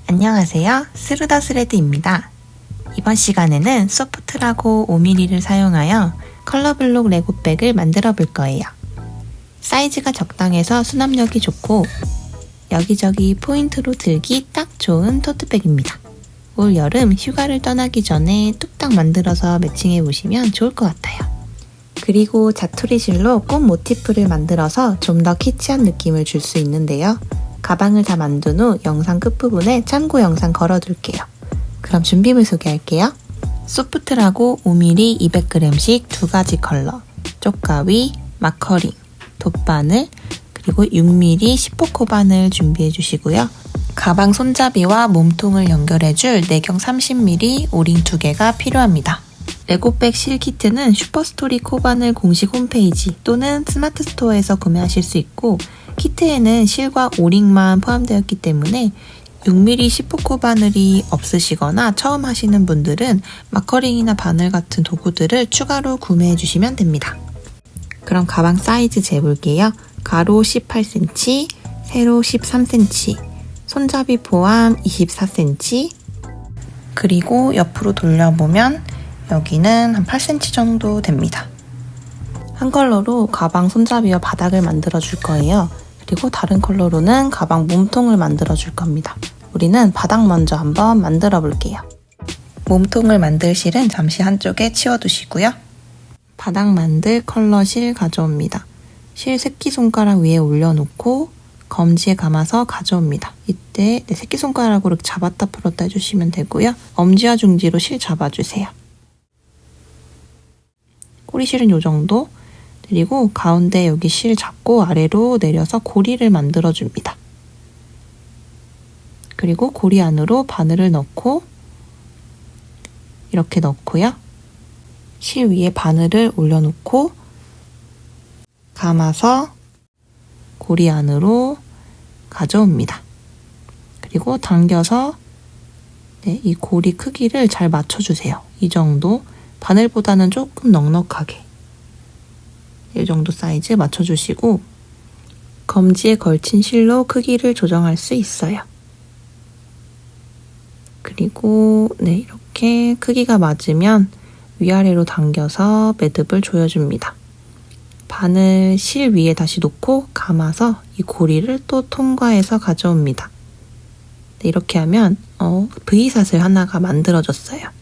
안녕하세요. 스루더스레드입니다. 이번 시간에는 소프트라고 5mm를 사용하여 컬러블록 레고백을 만들어 볼 거예요. 사이즈가 적당해서 수납력이 좋고 여기저기 포인트로 들기 딱 좋은 토트백입니다. 올 여름 휴가를 떠나기 전에 뚝딱 만들어서 매칭해 보시면 좋을 것 같아요. 그리고 자투리 실로 꽃 모티프를 만들어서 좀 더 키치한 느낌을 줄 수 있는데요. 가방을 다 만든 후 영상 끝부분에 참고 영상 걸어둘게요. 그럼 준비물 소개할게요. 소프트라고 5mm 200g씩 두 가지 컬러, 쪽가위, 마커링, 돗바늘, 그리고 6mm 10호 바늘 준비해 주시고요. 가방 손잡이와 몸통을 연결해줄 내경 30mm 오링 2개가 필요합니다. 레고백 실 키트는 슈퍼스토리 코바늘 공식 홈페이지 또는 스마트 스토어에서 구매하실 수 있고 키트에는 실과 오링만 포함되었기 때문에 6mm 10호 바늘이 없으시거나 처음 하시는 분들은 마커링이나 바늘 같은 도구들을 추가로 구매해 주시면 됩니다. 그럼 가방 사이즈 재볼게요. 가로 18cm, 세로 13cm, 손잡이 포함 24cm, 그리고 옆으로 돌려보면 여기는 한 8cm 정도 됩니다. 한 컬러로 가방 손잡이와 바닥을 만들어 줄 거예요. 그리고 다른 컬러로는 가방 몸통을 만들어 줄 겁니다. 우리는 바닥 먼저 한번 만들어 볼게요. 몸통을 만들 실은 잠시 한쪽에 치워두시고요. 바닥 만들 컬러 실 가져옵니다. 실 새끼손가락 위에 올려놓고 검지에 감아서 가져옵니다. 이때 새끼손가락으로 잡았다 풀었다 해주시면 되고요. 엄지와 중지로 실 잡아주세요. 꼬리실은 이 정도. 그리고 가운데 여기 실 잡고 아래로 내려서 고리를 만들어줍니다. 그리고 고리 안으로 바늘을 넣고 이렇게 넣고요. 실 위에 바늘을 올려놓고 감아서 고리 안으로 가져옵니다. 그리고 당겨서 이 고리 크기를 잘 맞춰주세요. 이 정도. 바늘보다는 조금 넉넉하게 이 정도 사이즈 맞춰주시고 검지에 걸친 실로 크기를 조정할 수 있어요. 그리고 이렇게 크기가 맞으면 위아래로 당겨서 매듭을 조여줍니다. 바늘 실 위에 다시 놓고 감아서 이 고리를 또 통과해서 가져옵니다. 이렇게 하면 V샷을 하나가 만들어졌어요.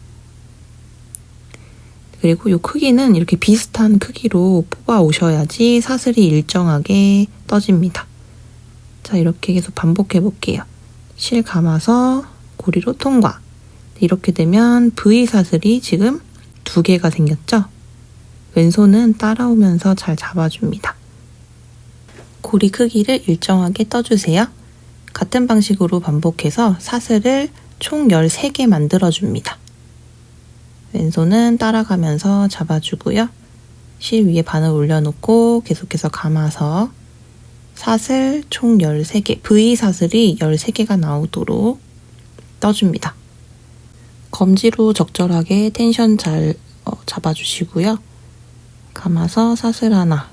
그리고 이 크기는 이렇게 비슷한 크기로 뽑아 오셔야지 사슬이 일정하게 떠집니다. 자, 이렇게 계속 반복해 볼게요. 실 감아서 고리로 통과. 이렇게 되면 V사슬이 지금 2개가 생겼죠? 왼손은 따라오면서 잘 잡아줍니다. 고리 크기를 일정하게 떠주세요. 같은 방식으로 반복해서 사슬을 총 13개 만들어줍니다. 왼손은 따라가면서 잡아주고요. 실 위에 바늘 올려놓고 계속해서 감아서 사슬 총 13개, V사슬이 13개가 나오도록 떠줍니다. 검지로 적절하게 텐션 잘 잡아주시고요. 감아서 사슬 하나,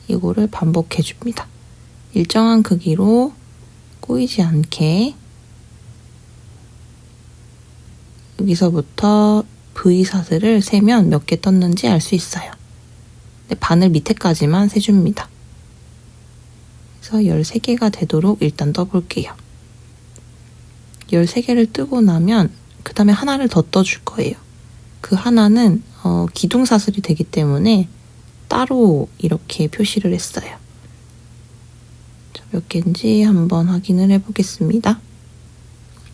이거를 반복해줍니다. 일정한 크기로 꼬이지 않게 여기서부터 V사슬을 세면 몇 개 떴는지 알 수 있어요. 바늘 밑에까지만 세줍니다. 그래서 13개가 되도록 일단 떠볼게요. 13개를 뜨고 나면 그 다음에 하나를 더 떠줄 거예요. 그 하나는 기둥사슬이 되기 때문에 따로 이렇게 표시를 했어요. 자, 몇 개인지 한번 확인을 해보겠습니다.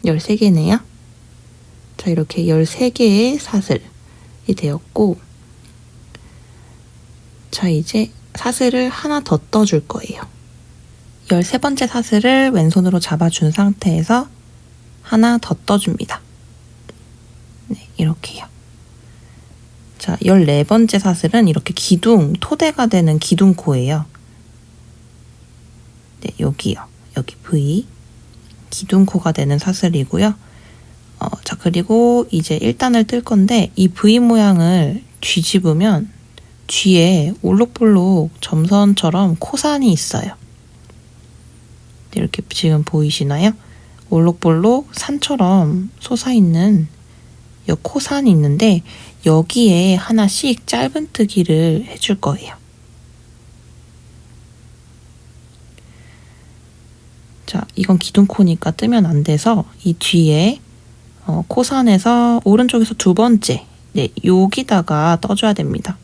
13개네요. 자, 이렇게 13개의 사슬이 되었고, 자, 이제 사슬을 하나 더 떠줄 거예요. 13번째 사슬을 왼손으로 잡아준 상태에서 하나 더 떠줍니다. 이렇게요. 자, 14번째 사슬은 이렇게 토대가 되는 기둥코예요. 여기요. 여기 V. 기둥코가 되는 사슬이고요. 자, 그리고 이제 1단을 뜰 건데 이 V 모양을 뒤집으면 뒤에 올록볼록 점선처럼 코산이 있어요. 이렇게 지금 보이시나요? 볼록볼록 산처럼 솟아있는 이 코산이 있는데 여기에 하나씩 짧은뜨기를 해줄 거예요. 자, 이건 기둥코니까 뜨면 안 돼서 이 뒤에 코산에서 오른쪽에서 두 번째, 네, 여기다가 떠줘야 됩니다.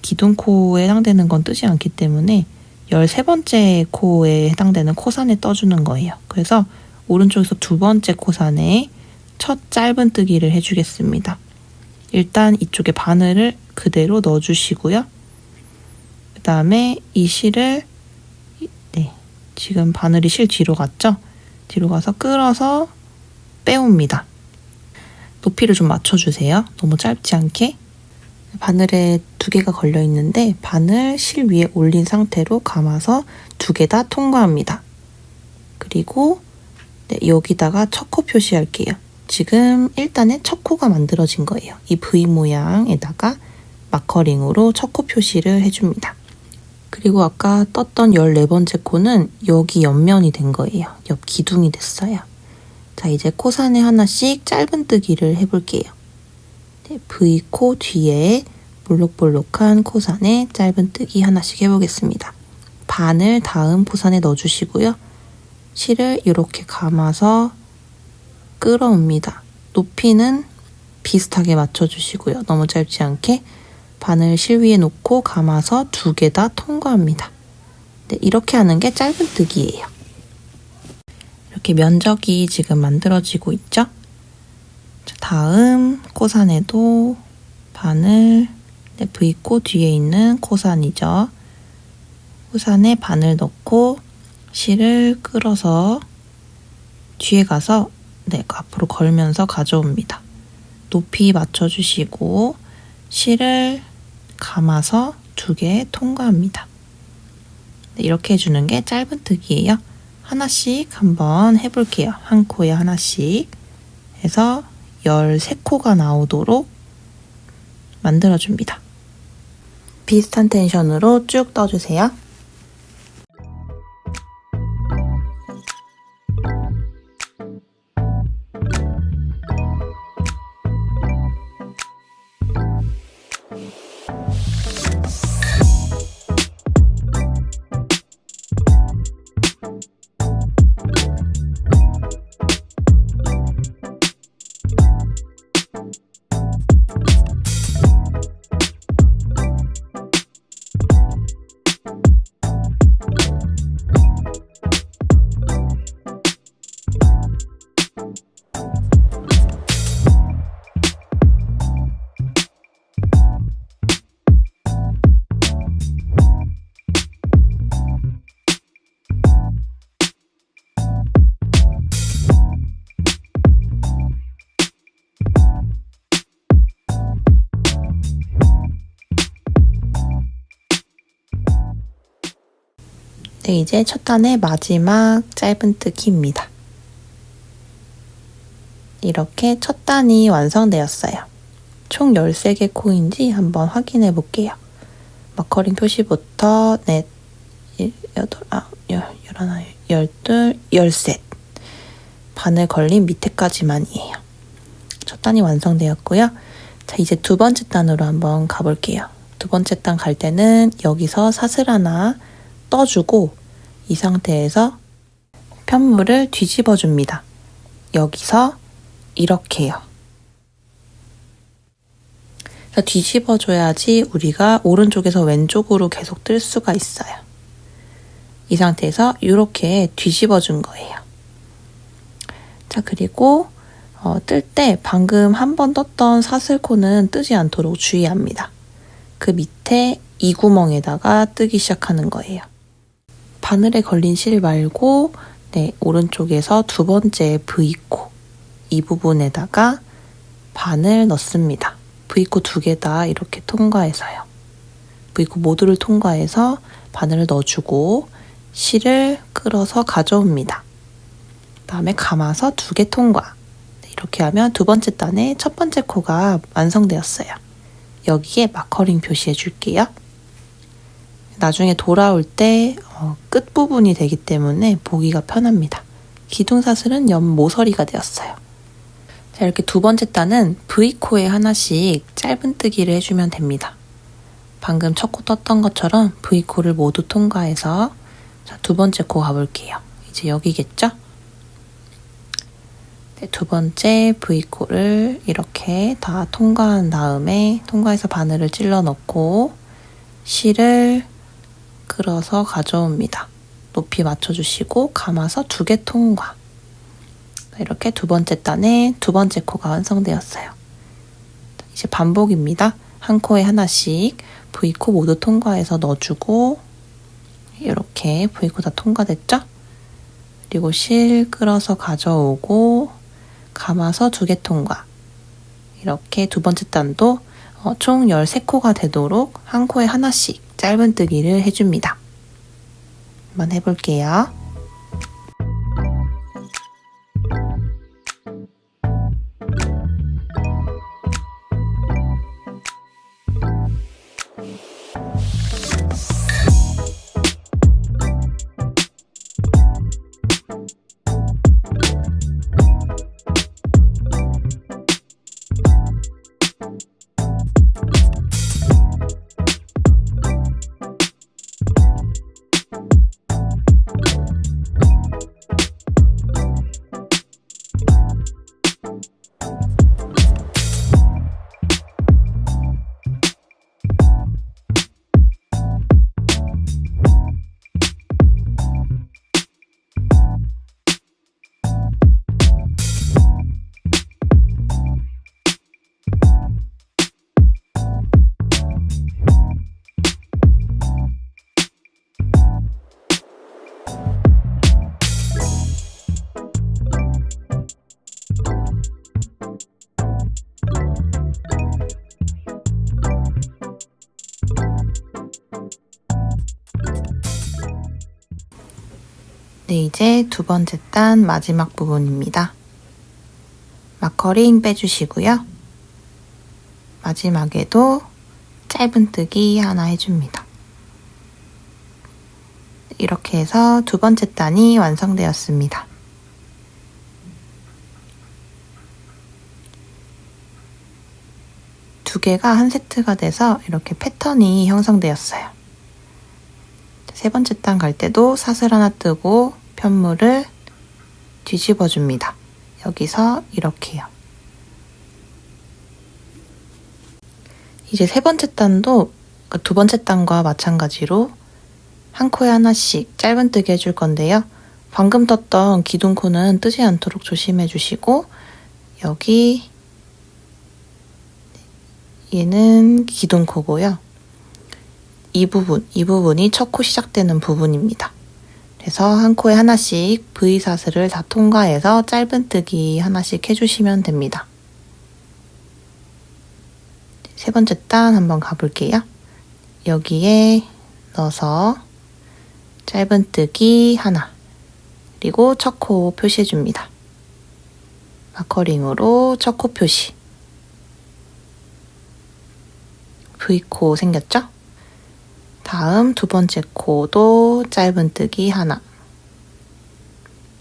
기둥코에 해당되는 건 뜨지 않기 때문에 13번째 코에 해당되는 코산에 떠주는 거예요. 그래서 오른쪽에서 두 번째 코산에 첫 짧은뜨기를 해주겠습니다. 일단 이쪽에 바늘을 그대로 넣어주시고요. 그 다음에 이 실을, 네, 지금 바늘이 실 뒤로 갔죠? 뒤로 가서 끌어서 빼옵니다. 높이를 좀 맞춰주세요. 너무 짧지 않게. 바늘에 두 개가 걸려 있는데 바늘 실 위에 올린 상태로 감아서 두 개 다 통과합니다. 그리고 네, 여기다가 첫 코 표시할게요. 지금 일단은 첫 코가 만들어진 거예요. 이 V 모양에다가 마커링으로 첫 코 표시를 해줍니다. 그리고 아까 떴던 14번째 코는 여기 옆면이 된 거예요. 옆 기둥이 됐어요. 자, 이제 코산에 하나씩 짧은뜨기를 해볼게요. 네, V코 뒤에 볼록볼록한 코산에 짧은뜨기 하나씩 해보겠습니다. 바늘 다음 코산에 넣어주시고요. 실을 이렇게 감아서 끌어옵니다. 높이는 비슷하게 맞춰주시고요. 너무 짧지 않게 바늘 실 위에 놓고 감아서 두 개 다 통과합니다. 네, 이렇게 하는 게 짧은뜨기예요. 이렇게 면적이 지금 만들어지고 있죠? 자, 다음 코산에도 바늘, 네, V코 뒤에 있는 코산이죠. 코산에 바늘 넣고 실을 끌어서 뒤에 가서 네, 앞으로 걸면서 가져옵니다. 높이 맞춰주시고 실을 감아서 두 개 통과합니다. 네, 이렇게 해주는 게 짧은뜨기예요. 하나씩 한번 해볼게요. 한 코에 하나씩 해서 13코가 나오도록 만들어줍니다. 비슷한 텐션으로 쭉 떠주세요. 네, 이제 첫 단의 마지막 짧은뜨기입니다. 이렇게 첫 단이 완성되었어요. 총 13개 코인지 한번 확인해 볼게요. 마커링 표시부터 넷, 8, 9, 11, 12, 13 바늘 걸린 밑에까지만이에요. 첫 단이 완성되었고요. 자, 이제 두 번째 단으로 한번 가볼게요. 두 번째 단 갈 때는 여기서 사슬 하나 떠주고 이 상태에서 편물을 뒤집어 줍니다. 여기서 이렇게요. 뒤집어 줘야지 우리가 오른쪽에서 왼쪽으로 계속 뜰 수가 있어요. 이 상태에서 이렇게 뒤집어 준 거예요. 자, 그리고 뜰 때 방금 한 번 떴던 사슬코는 뜨지 않도록 주의합니다. 그 밑에 이 구멍에다가 뜨기 시작하는 거예요. 바늘에 걸린 실 말고 네, 오른쪽에서 두 번째 V코 이 부분에다가 바늘 넣습니다. V코 두 개 다 이렇게 통과해서요. V코 모두를 통과해서 바늘을 넣어주고 실을 끌어서 가져옵니다. 그다음에 감아서 두 개 통과. 네, 이렇게 하면 두 번째 단의 첫 번째 코가 완성되었어요. 여기에 마커링 표시해 줄게요. 나중에 돌아올 때 끝부분이 되기 때문에 보기가 편합니다. 기둥사슬은 옆 모서리가 되었어요. 자, 이렇게 두 번째 단은 V코에 하나씩 짧은뜨기를 해주면 됩니다. 방금 첫 코 떴던 것처럼 V코를 모두 통과해서 자, 두 번째 코 가볼게요. 이제 여기겠죠? 네, 두 번째 V코를 이렇게 다 통과한 다음에 통과해서 바늘을 찔러 넣고 실을 끌어서 가져옵니다. 높이 맞춰주시고 감아서 2개 통과. 이렇게 두 번째 단에 두 번째 코가 완성되었어요. 이제 반복입니다. 한 코에 하나씩 V코 모두 통과해서 넣어주고 이렇게 V코 다 통과됐죠? 그리고 실 끌어서 가져오고 감아서 2개 통과. 이렇게 두 번째 단도 총 13코가 되도록 한 코에 하나씩 짧은뜨기를 해줍니다. 한번 해볼게요. 네, 이제 두 번째 단 마지막 부분입니다. 마커링 빼주시고요. 마지막에도 짧은뜨기 하나 해줍니다. 이렇게 해서 두 번째 단이 완성되었습니다. 두 개가 한 세트가 돼서 이렇게 패턴이 형성되었어요. 세 번째 단 갈 때도 사슬 하나 뜨고 편물을 뒤집어 줍니다. 여기서 이렇게요. 이제 세 번째 단도 두 번째 단과 마찬가지로 한 코에 하나씩 짧은뜨기 해줄 건데요. 방금 떴던 기둥코는 뜨지 않도록 조심해 주시고 여기 얘는 기둥코고요. 이 부분이 첫 코 시작되는 부분입니다. 그래서 한 코에 하나씩 V사슬을 다 통과해서 짧은뜨기 하나씩 해주시면 됩니다. 세 번째 단 한번 가볼게요. 여기에 넣어서 짧은뜨기 하나, 그리고 첫 코 표시해줍니다. 마커링으로 첫 코 표시. V코 생겼죠? 다음 두 번째 코도 짧은뜨기 하나.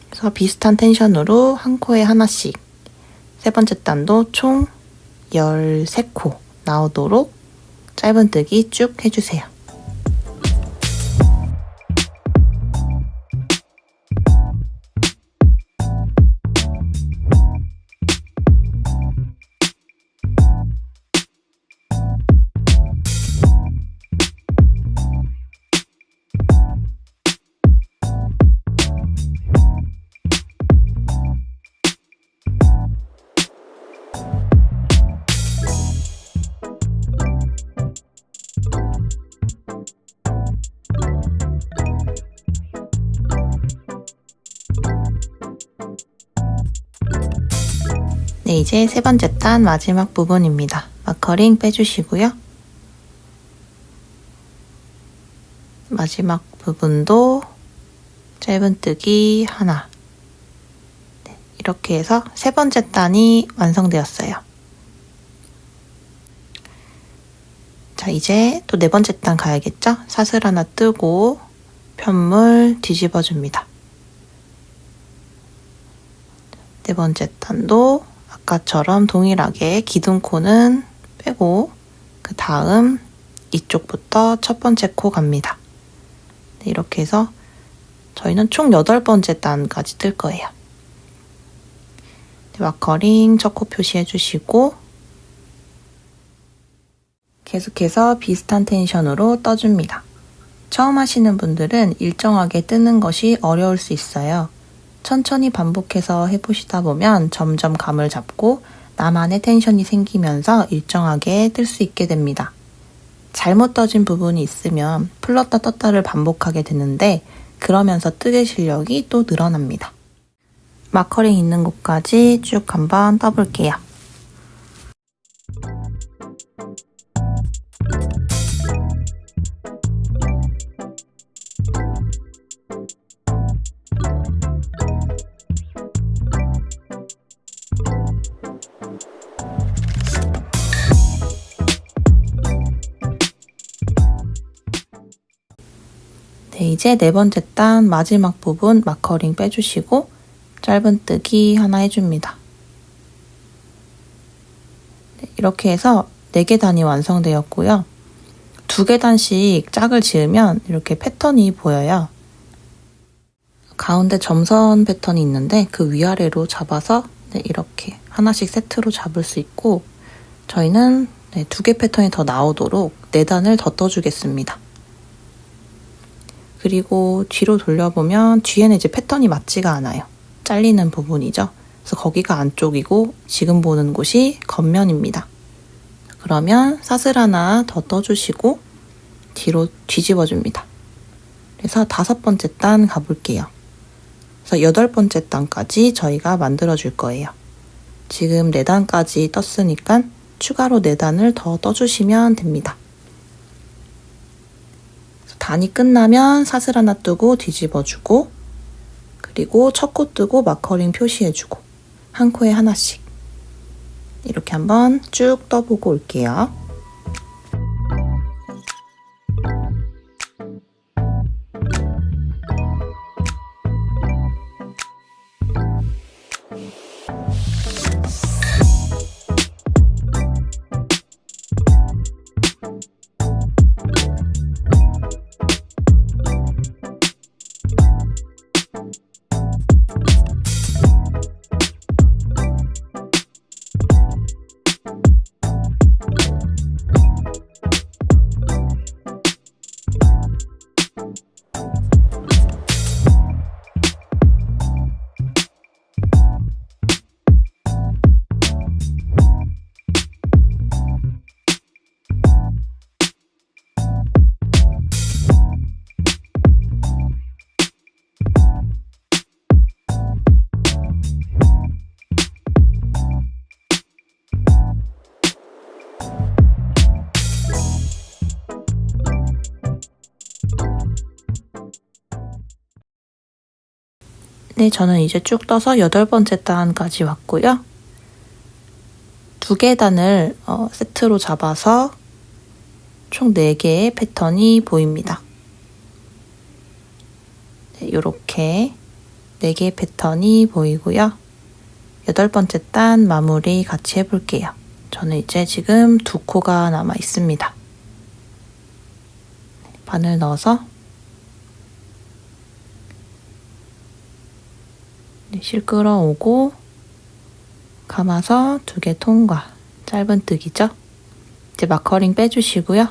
그래서 비슷한 텐션으로 한 코에 하나씩 세 번째 단도 총 13코 나오도록 짧은뜨기 쭉 해주세요. 네, 이제 세 번째 단 마지막 부분입니다. 마커링 빼주시고요. 마지막 부분도 짧은뜨기 하나. 네, 이렇게 해서 세 번째 단이 완성되었어요. 자, 이제 또 네 번째 단 가야겠죠? 사슬 하나 뜨고 편물 뒤집어줍니다. 네 번째 단도 아까처럼 동일하게 기둥코는 빼고 그 다음 이쪽부터 첫 번째 코 갑니다. 네, 이렇게 해서 저희는 총 8번째 단까지 뜰 거예요. 네, 마커링 첫 코 표시해 주시고 계속해서 비슷한 텐션으로 떠줍니다. 처음 하시는 분들은 일정하게 뜨는 것이 어려울 수 있어요. 천천히 반복해서 해보시다 보면 점점 감을 잡고 나만의 텐션이 생기면서 일정하게 뜰 수 있게 됩니다. 잘못 떠진 부분이 있으면 풀렀다 떴다를 반복하게 되는데 그러면서 뜨개 실력이 또 늘어납니다. 마커링 있는 곳까지 쭉 한번 떠볼게요. 네, 이제 네 번째 단 마지막 부분 마커링 빼주시고 짧은뜨기 하나 해줍니다. 네, 이렇게 해서 4개 단이 완성되었고요. 2개 단씩 짝을 지으면 이렇게 패턴이 보여요. 가운데 점선 패턴이 있는데 그 위아래로 잡아서 네, 이렇게 하나씩 세트로 잡을 수 있고 저희는 2개 패턴이 더 나오도록 4단을 더 떠주겠습니다. 그리고 뒤로 돌려보면 뒤에는 이제 패턴이 맞지가 않아요. 잘리는 부분이죠. 그래서 거기가 안쪽이고 지금 보는 곳이 겉면입니다. 그러면 사슬 하나 더 떠주시고 뒤로 뒤집어줍니다. 그래서 5번째 단 가볼게요. 그래서 8번째 단까지 저희가 만들어줄 거예요. 지금 4단까지 떴으니까 추가로 4단을 더 떠주시면 됩니다. 단이 끝나면 사슬 하나 뜨고 뒤집어주고 그리고 첫 코 뜨고 마커링 표시해주고 한 코에 하나씩 이렇게 한번 쭉 떠보고 올게요. 네, 저는 이제 쭉 떠서 8번째 단까지 왔고요. 2개 단을 세트로 잡아서 총 4개의 패턴이 보입니다. 네, 이렇게 4개의 패턴이 보이고요. 8번째 단 마무리 같이 해볼게요. 저는 이제 지금 2코가 남아 있습니다. 바늘 넣어서 실 끌어오고 감아서 2개 통과. 짧은뜨기죠. 이제 마커링 빼주시고요.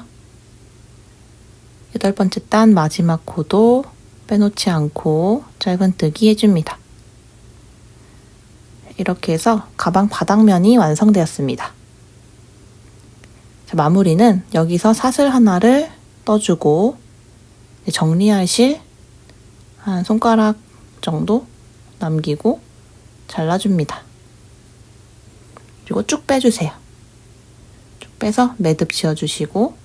8번째 단 마지막 코도 빼놓지 않고 짧은뜨기 해줍니다. 이렇게 해서 가방 바닥면이 완성되었습니다. 자, 마무리는 여기서 사슬 하나를 떠주고 정리할 실 한 손가락 정도 남기고 잘라줍니다. 그리고 쭉 빼주세요. 쭉 빼서 매듭 지어주시고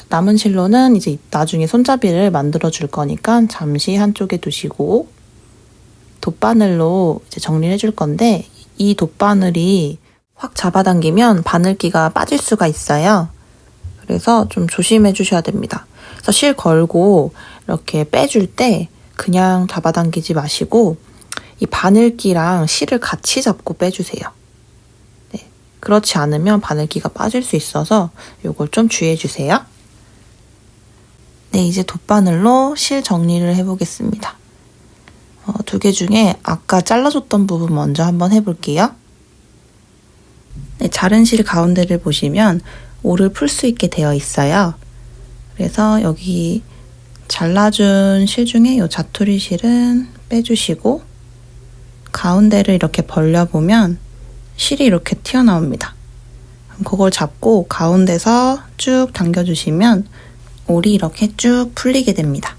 남은 실로는 이제 나중에 손잡이를 만들어 줄 거니까 잠시 한쪽에 두시고 돗바늘로 이제 정리를 해줄 건데 이 돗바늘이 확 잡아당기면 바늘기가 빠질 수가 있어요. 그래서 좀 조심해 주셔야 됩니다. 그래서 실 걸고 이렇게 빼줄 때 그냥 잡아당기지 마시고 이 바늘기랑 실을 같이 잡고 빼주세요. 네, 그렇지 않으면 바늘기가 빠질 수 있어서 이걸 좀 주의해주세요. 네, 이제 돗바늘로 실 정리를 해보겠습니다. 두 개 중에 아까 잘라줬던 부분 먼저 한번 해볼게요. 네, 자른 실 가운데를 보시면 올을 풀 수 있게 되어 있어요. 그래서 여기 잘라준 실 중에 이 자투리 실은 빼주시고 가운데를 이렇게 벌려보면 실이 이렇게 튀어나옵니다. 그걸 잡고 가운데서 쭉 당겨주시면 올이 이렇게 쭉 풀리게 됩니다.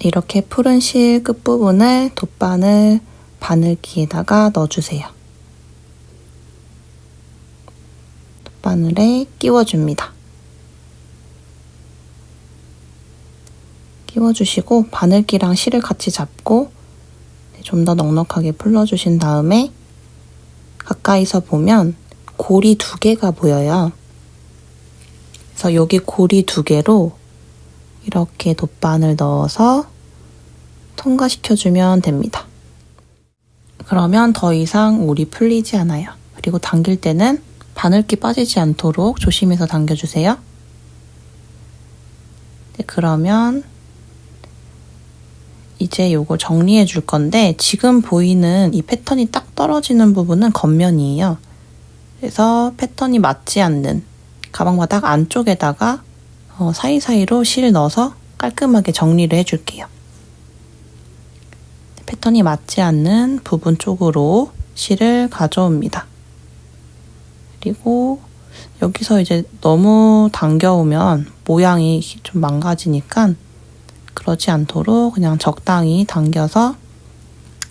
이렇게 풀은 실 끝부분을 돗바늘 바늘기에다가 넣어주세요. 돗바늘에 끼워줍니다. 끼워주시고 바늘기랑 실을 같이 잡고 좀 더 넉넉하게 풀러주신 다음에 가까이서 보면 고리 2개가 보여요. 그래서 여기 고리 2개로 이렇게 돗바늘 넣어서 통과시켜주면 됩니다. 그러면 더 이상 올이 풀리지 않아요. 그리고 당길 때는 바늘기 빠지지 않도록 조심해서 당겨주세요. 네, 그러면 이제 요거 정리해 줄 건데 지금 보이는 이 패턴이 딱 떨어지는 부분은 겉면이에요. 그래서 패턴이 맞지 않는 가방바닥 안쪽에다가 사이사이로 실 넣어서 깔끔하게 정리를 해줄게요. 패턴이 맞지 않는 부분 쪽으로 실을 가져옵니다. 그리고 여기서 이제 너무 당겨오면 모양이 좀 망가지니까 그러지 않도록 그냥 적당히 당겨서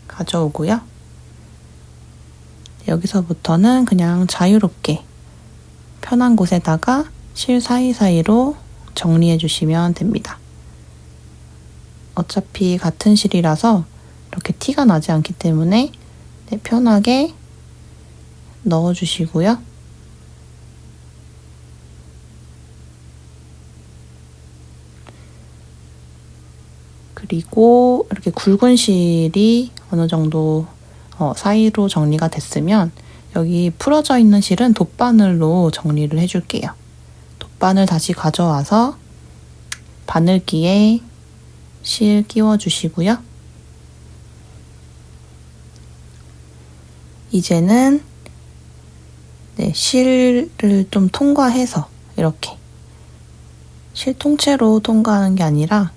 가져오고요. 여기서부터는 그냥 자유롭게 편한 곳에다가 실 사이사이로 정리해 주시면 됩니다. 어차피 같은 실이라서 이렇게 티가 나지 않기 때문에 편하게 넣어주시고요. 그리고 이렇게 굵은 실이 어느 정도 사이로 정리가 됐으면 여기 풀어져 있는 실은 돗바늘로 정리를 해줄게요. 돗바늘 다시 가져와서 바늘기에 실 끼워주시고요. 이제는 실을 좀 통과해서 이렇게 실 통째로 통과하는 게 아니라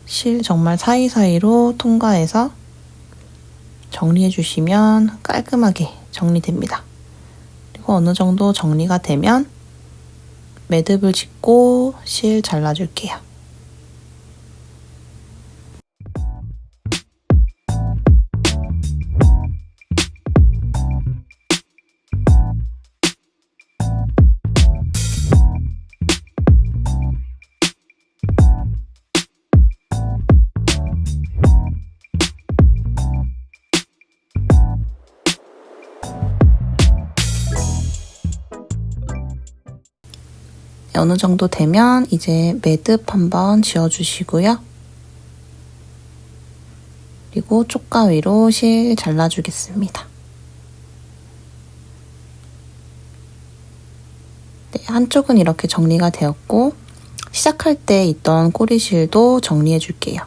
실 정말 사이사이로 통과해서 정리해 주시면 깔끔하게 정리됩니다. 그리고 어느 정도 정리가 되면 매듭을 짓고 실 잘라줄게요. 어느 정도 되면 이제 매듭 한번 지어주시고요. 그리고 쪽가위로 실 잘라주겠습니다. 네, 한쪽은 이렇게 정리가 되었고 시작할 때 있던 꼬리실도 정리해 줄게요.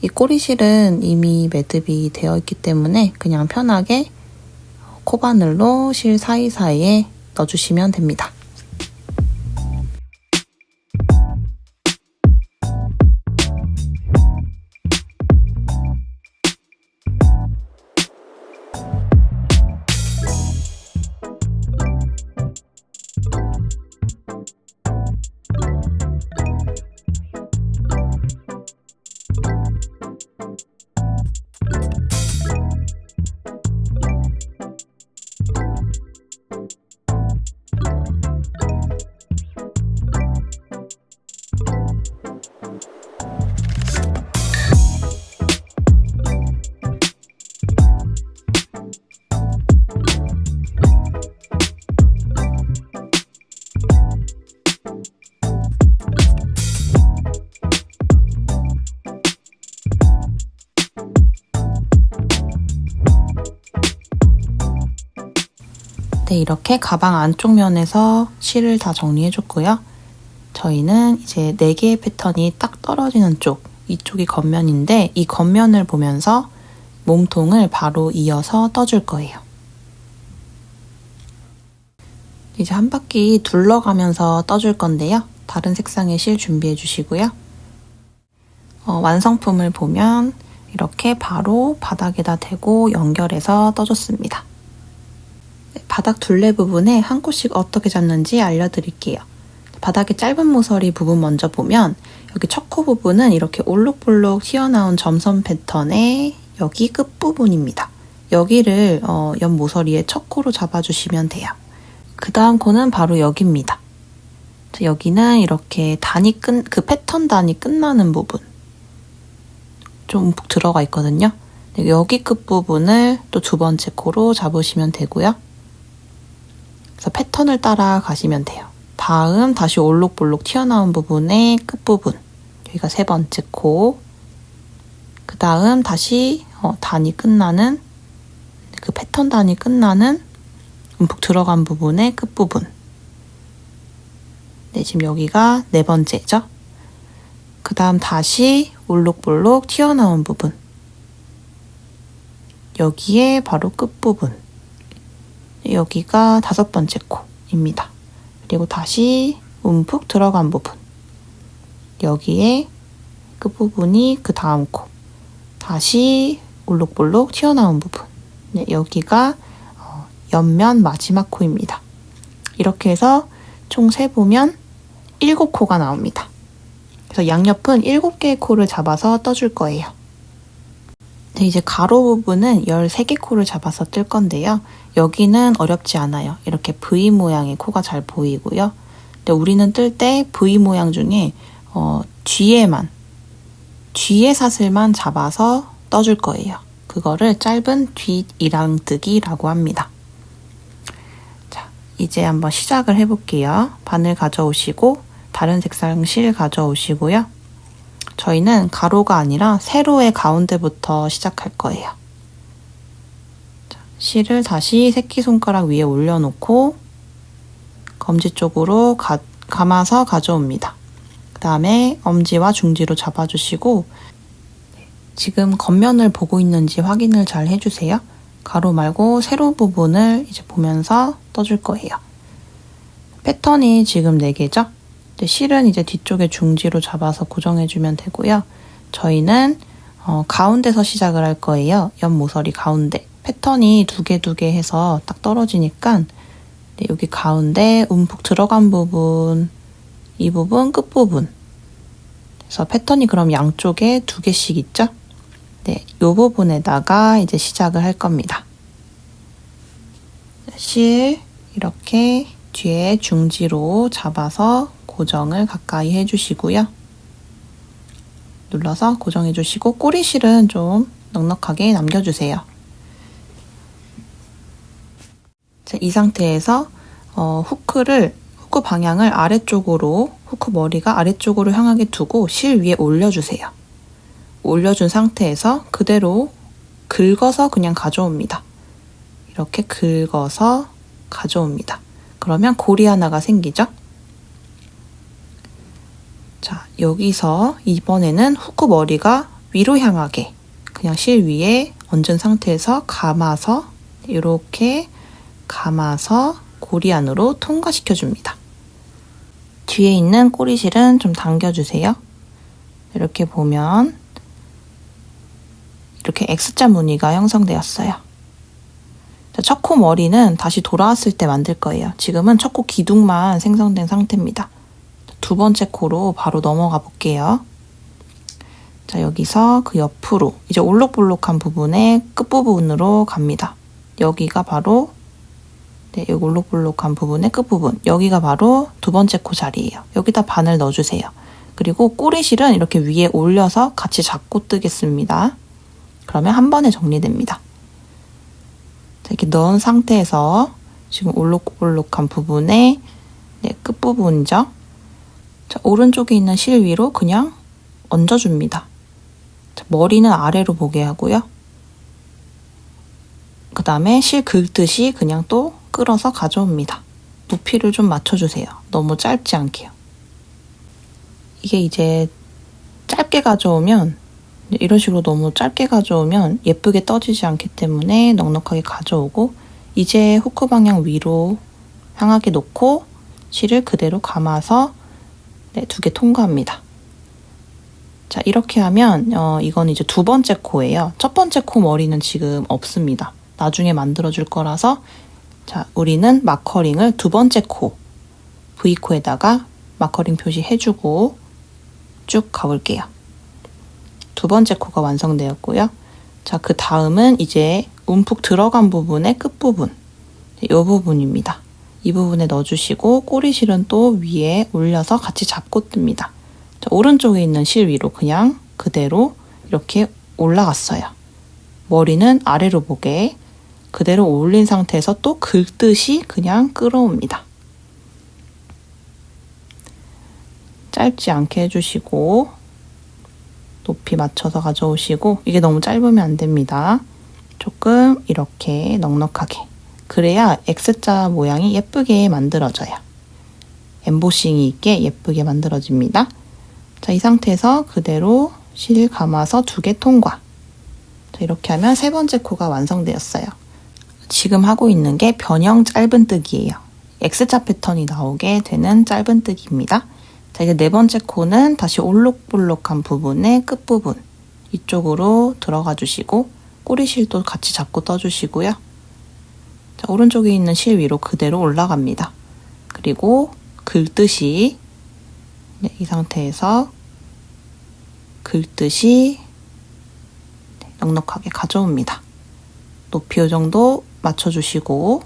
이 꼬리실은 이미 매듭이 되어 있기 때문에 그냥 편하게 코바늘로 실 사이사이에 넣어주시면 됩니다. 네, 이렇게 가방 안쪽 면에서 실을 다 정리해줬고요. 저희는 이제 4개의 패턴이 딱 떨어지는 쪽, 이쪽이 겉면인데 이 겉면을 보면서 몸통을 바로 이어서 떠줄 거예요. 이제 한 바퀴 둘러가면서 떠줄 건데요. 다른 색상의 실 준비해 주시고요. 완성품을 보면 이렇게 바로 바닥에다 대고 연결해서 떠줬습니다. 바닥 둘레 부분에 한 코씩 어떻게 잡는지 알려드릴게요. 바닥에 짧은 모서리 부분 먼저 보면 여기 첫 코 부분은 이렇게 올록볼록 튀어나온 점선 패턴의 여기 끝부분입니다. 여기를 옆 모서리의 첫 코로 잡아주시면 돼요. 그 다음 코는 바로 여기입니다. 여기는 이렇게 그 패턴 단이 끝나는 부분 좀 움푹 들어가 있거든요. 여기 끝부분을 또 2번째 코로 잡으시면 되고요. 그래서 패턴을 따라 가시면 돼요. 다음 다시 올록볼록 튀어나온 부분의 끝부분, 여기가 3번째 코. 그 다음 다시 단이 끝나는 그 패턴 단이 끝나는 움푹 들어간 부분의 끝부분. 네, 지금 여기가 4번째죠. 그 다음 다시 올록볼록 튀어나온 부분. 여기에 바로 끝부분. 여기가 5번째 코입니다. 그리고 다시 움푹 들어간 부분. 여기에 끝부분이 그 다음 코. 다시 올록볼록 튀어나온 부분. 네, 여기가 옆면 마지막 코입니다. 이렇게 해서 총 세보면 7코가 나옵니다. 그래서 양옆은 7개의 코를 잡아서 떠줄 거예요. 네, 이제 가로 부분은 13개 코를 잡아서 뜰 건데요. 여기는 어렵지 않아요. 이렇게 V 모양의 코가 잘 보이고요. 근데 우리는 뜰 때 V 모양 중에 뒤에 사슬만 잡아서 떠줄 거예요. 그거를 짧은 뒷이랑뜨기라고 합니다. 자, 이제 한번 시작을 해볼게요. 바늘 가져오시고 다른 색상 실 가져오시고요. 저희는 가로가 아니라 세로의 가운데부터 시작할 거예요. 자, 실을 다시 새끼손가락 위에 올려놓고 검지 쪽으로 감아서 가져옵니다. 그 다음에 엄지와 중지로 잡아주시고 지금 겉면을 보고 있는지 확인을 잘 해주세요. 가로 말고 세로 부분을 이제 보면서 떠줄 거예요. 패턴이 지금 4개죠? 실은 이제 뒤쪽에 중지로 잡아서 고정해주면 되고요. 저희는 가운데서 시작을 할 거예요. 옆 모서리 가운데. 패턴이 2개 해서 딱 떨어지니까 네, 여기 가운데 움푹 들어간 부분, 이 부분 끝부분. 그래서 패턴이 그럼 양쪽에 2개씩 있죠? 네, 이 부분에다가 이제 시작을 할 겁니다. 실 이렇게 뒤에 중지로 잡아서 고정을 가까이 해주시고요. 눌러서 고정해주시고 꼬리실은 좀 넉넉하게 남겨주세요. 자, 이 상태에서 후크 방향을 아래쪽으로, 후크 머리가 아래쪽으로 향하게 두고 실 위에 올려주세요. 올려준 상태에서 그대로 긁어서 그냥 가져옵니다. 이렇게 긁어서 가져옵니다. 그러면 고리 하나가 생기죠? 자, 여기서 이번에는 후크 머리가 위로 향하게 그냥 실 위에 얹은 상태에서 감아서 이렇게 감아서 고리 안으로 통과시켜줍니다. 뒤에 있는 꼬리실은 좀 당겨주세요. 이렇게 보면 이렇게 X자 무늬가 형성되었어요. 첫 코 머리는 다시 돌아왔을 때 만들 거예요. 지금은 첫 코 기둥만 생성된 상태입니다. 2번째 코로 바로 넘어가 볼게요. 자, 여기서 그 옆으로 이제 올록볼록한 부분의 끝부분으로 갑니다. 여기가 바로 여기 올록볼록한 부분의 끝부분. 여기가 바로 2번째 코 자리예요. 여기다 바늘 넣어주세요. 그리고 꼬리실은 이렇게 위에 올려서 같이 잡고 뜨겠습니다. 그러면 한 번에 정리됩니다. 자, 이렇게 넣은 상태에서 지금 올록볼록한 부분의 끝부분이죠. 자, 오른쪽에 있는 실 위로 그냥 얹어줍니다. 자, 머리는 아래로 보게 하고요. 그 다음에 실 긁듯이 그냥 또 끌어서 가져옵니다. 높이를 좀 맞춰주세요. 너무 짧지 않게요. 이게 이제 짧게 가져오면, 이런 식으로 너무 짧게 가져오면 예쁘게 떠지지 않기 때문에 넉넉하게 가져오고, 이제 후크 방향 위로 향하게 놓고 실을 그대로 감아서 2개 통과합니다. 자, 이렇게 하면 이건 이제 2번째 코예요. 첫 번째 코 머리는 지금 없습니다. 나중에 만들어줄 거라서, 자, 우리는 마커링을 2번째 코 V코에다가 마커링 표시해주고 쭉 가볼게요. 2번째 코가 완성되었고요. 자, 그 다음은 이제 움푹 들어간 부분의 끝부분, 이 부분입니다. 이 부분에 넣어주시고 꼬리실은 또 위에 올려서 같이 잡고 뜹니다. 자, 오른쪽에 있는 실 위로 그냥 그대로 이렇게 올라갔어요. 머리는 아래로 보게 그대로 올린 상태에서 또 긁듯이 그냥 끌어옵니다. 짧지 않게 해주시고 높이 맞춰서 가져오시고, 이게 너무 짧으면 안 됩니다. 조금 이렇게 넉넉하게, 그래야 X자 모양이 예쁘게 만들어져요. 엠보싱이 있게 예쁘게 만들어집니다. 자, 이 상태에서 그대로 실 감아서 2개 통과. 자, 이렇게 하면 3번째 코가 완성되었어요. 지금 하고 있는 게 변형 짧은뜨기예요. X자 패턴이 나오게 되는 짧은뜨기입니다. 자, 이제 4번째 코는 다시 올록볼록한 부분의 끝부분 이쪽으로 들어가 주시고 꼬리실도 같이 잡고 떠주시고요. 자, 오른쪽에 있는 실 위로 그대로 올라갑니다. 그리고 긁듯이 이 상태에서 긁듯이 넉넉하게 가져옵니다. 높이 이 정도 맞춰주시고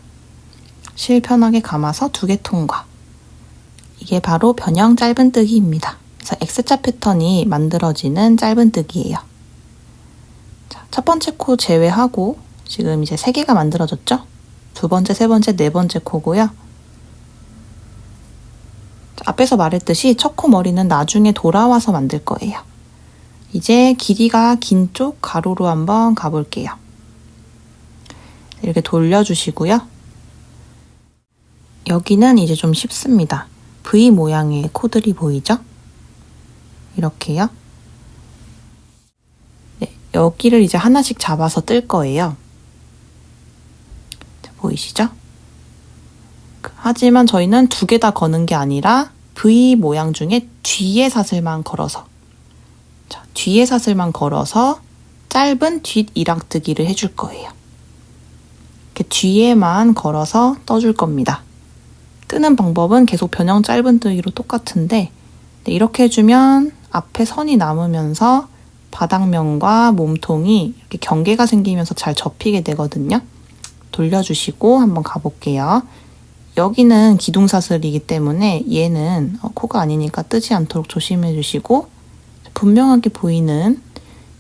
실 편하게 감아서 2개 통과. 이게 바로 변형 짧은뜨기입니다. 그래서 X자 패턴이 만들어지는 짧은뜨기예요. 자, 첫 번째 코 제외하고 지금 이제 3개가 만들어졌죠? 2번째, 3번째, 4번째 코고요. 자, 앞에서 말했듯이 첫 코 머리는 나중에 돌아와서 만들 거예요. 이제 길이가 긴 쪽 가로로 한번 가볼게요. 이렇게 돌려주시고요. 여기는 이제 좀 쉽습니다. V 모양의 코들이 보이죠? 이렇게요. 네, 여기를 이제 하나씩 잡아서 뜰 거예요. 자, 보이시죠? 하지만 저희는 2개 다 거는 게 아니라 V 모양 중에 뒤에 사슬만 걸어서, 자, 뒤에 사슬만 걸어서 짧은 뒷 이랑뜨기를 해줄 거예요. 이렇게 뒤에만 걸어서 떠줄 겁니다. 뜨는 방법은 계속 변형 짧은뜨기로 똑같은데, 네, 이렇게 해주면 앞에 선이 남으면서 바닥면과 몸통이 이렇게 경계가 생기면서 잘 접히게 되거든요. 돌려주시고 한번 가볼게요. 여기는 기둥사슬이기 때문에 얘는 코가 아니니까 뜨지 않도록 조심해 주시고, 분명하게 보이는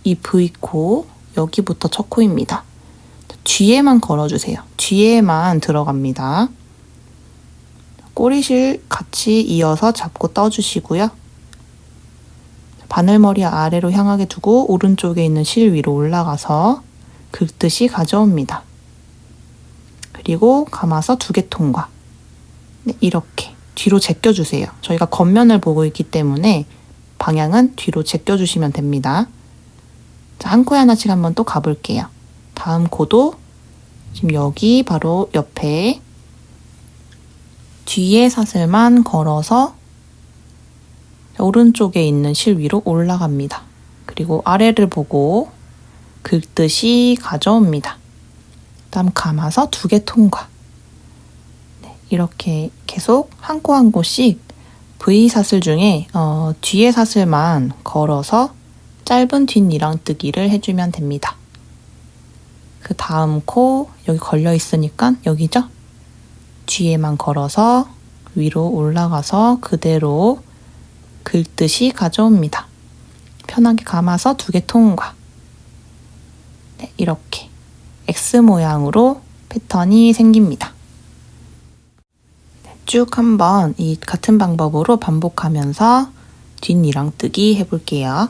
이 V코, 여기부터 첫 코입니다. 뒤에만 걸어주세요. 뒤에만 들어갑니다. 꼬리실 같이 이어서 잡고 떠주시고요. 바늘머리 아래로 향하게 두고 오른쪽에 있는 실 위로 올라가서 긁듯이 가져옵니다. 그리고 감아서 2개 통과. 네, 이렇게 뒤로 제껴주세요. 저희가 겉면을 보고 있기 때문에 방향은 뒤로 제껴주시면 됩니다. 자, 한 코에 하나씩 한번 또 가볼게요. 다음 코도 지금 여기 바로 옆에 뒤에 사슬만 걸어서 오른쪽에 있는 실 위로 올라갑니다. 그리고 아래를 보고 긁듯이 가져옵니다. 다음 감아서 2개 통과. 네, 이렇게 계속 한 코 한 코씩 V 사슬 중에 뒤에 사슬만 걸어서 짧은 뒷니랑뜨기를 해주면 됩니다. 그 다음 코 여기 걸려 있으니까 여기죠? 뒤에만 걸어서 위로 올라가서 그대로 긁듯이 가져옵니다. 편하게 감아서 2개 통과. 네, 이렇게 X 모양으로 패턴이 생깁니다. 네, 쭉 한번 이 같은 방법으로 반복하면서 뒷니랑뜨기 해볼게요.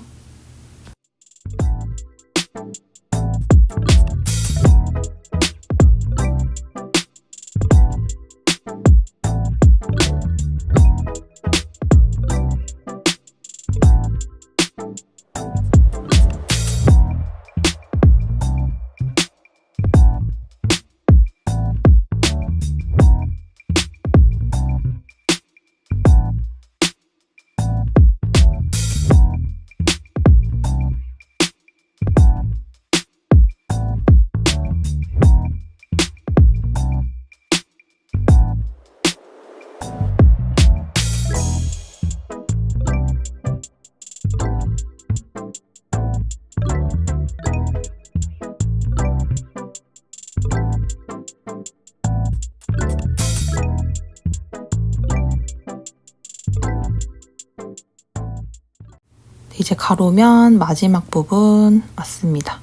이제 가로면 마지막 부분 왔습니다.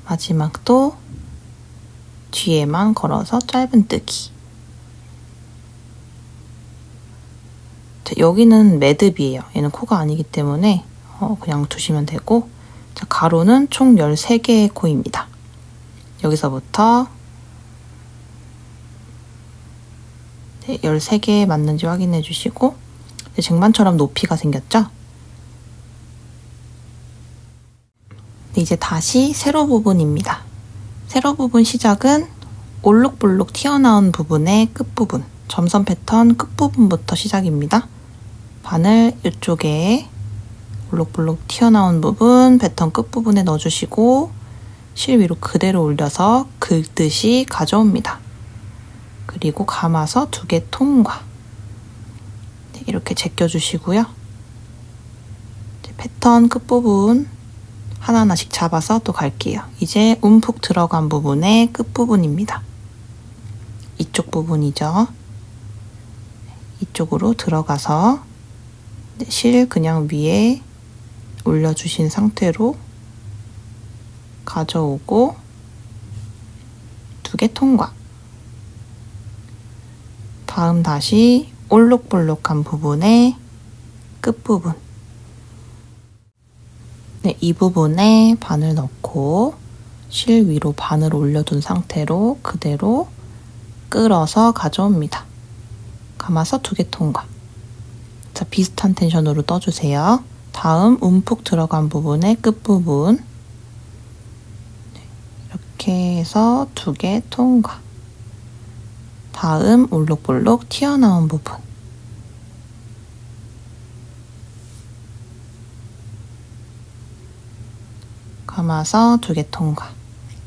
마지막도 뒤에만 걸어서 짧은뜨기. 여기는 매듭이에요. 얘는 코가 아니기 때문에 그냥 두시면 되고, 자, 가로는 총 13개의 코입니다. 여기서부터 13개 맞는지 확인해 주시고, 쟁반처럼 높이가 생겼죠? 이제 다시 세로 부분입니다. 세로 부분 시작은 올록볼록 튀어나온 부분의 끝부분, 점선 패턴 끝부분부터 시작입니다. 바늘 이쪽에 올록볼록 튀어나온 부분 패턴 끝부분에 넣어주시고 실 위로 그대로 올려서 긁듯이 가져옵니다. 그리고 감아서 2개 통과. 이렇게 제껴주시고요. 패턴 끝부분 하나하나씩 잡아서 또 갈게요. 이제 움푹 들어간 부분의 끝부분입니다. 이쪽 부분이죠. 이쪽으로 들어가서 실 그냥 위에 올려주신 상태로 가져오고 2개 통과. 다음 다시 올록볼록한 부분의 끝부분. 네, 이 부분에 바늘 넣고 실 위로 바늘 올려둔 상태로 그대로 끌어서 가져옵니다. 감아서 2개 통과. 자, 비슷한 텐션으로 떠주세요. 다음 움푹 들어간 부분의 끝부분. 이렇게 해서 2개 통과. 다음 올록볼록 튀어나온 부분. 감아서 2개 통과.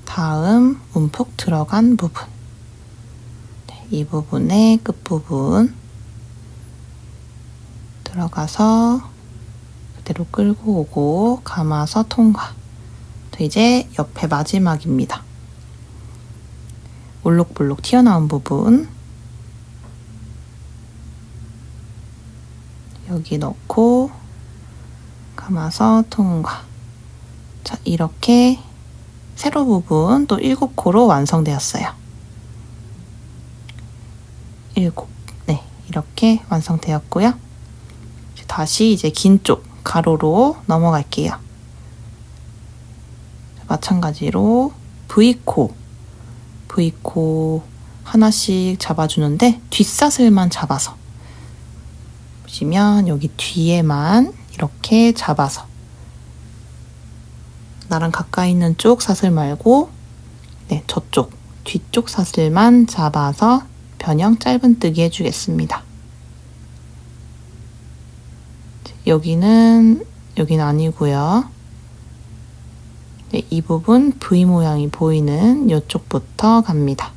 다음 움푹 들어간 부분. 이 부분의 끝부분 들어가서 그대로 끌고 오고 감아서 통과. 이제 옆에 마지막입니다. 올록볼록 튀어나온 부분 여기 넣고 감아서 통과. 자, 이렇게 세로 부분 또 7코로 완성되었어요. 7. 네, 이렇게 완성되었고요. 다시 이제 긴 쪽 가로로 넘어갈게요. 마찬가지로 V코 하나씩 잡아주는데 뒷사슬만 잡아서 보시면 여기 뒤에만 이렇게 잡아서 나랑 가까이 있는 쪽 사슬 말고 저쪽 뒤쪽 사슬만 잡아서 변형 짧은뜨기 해주겠습니다. 여기는 아니고요. 이 부분 V 모양이 보이는 이쪽부터 갑니다.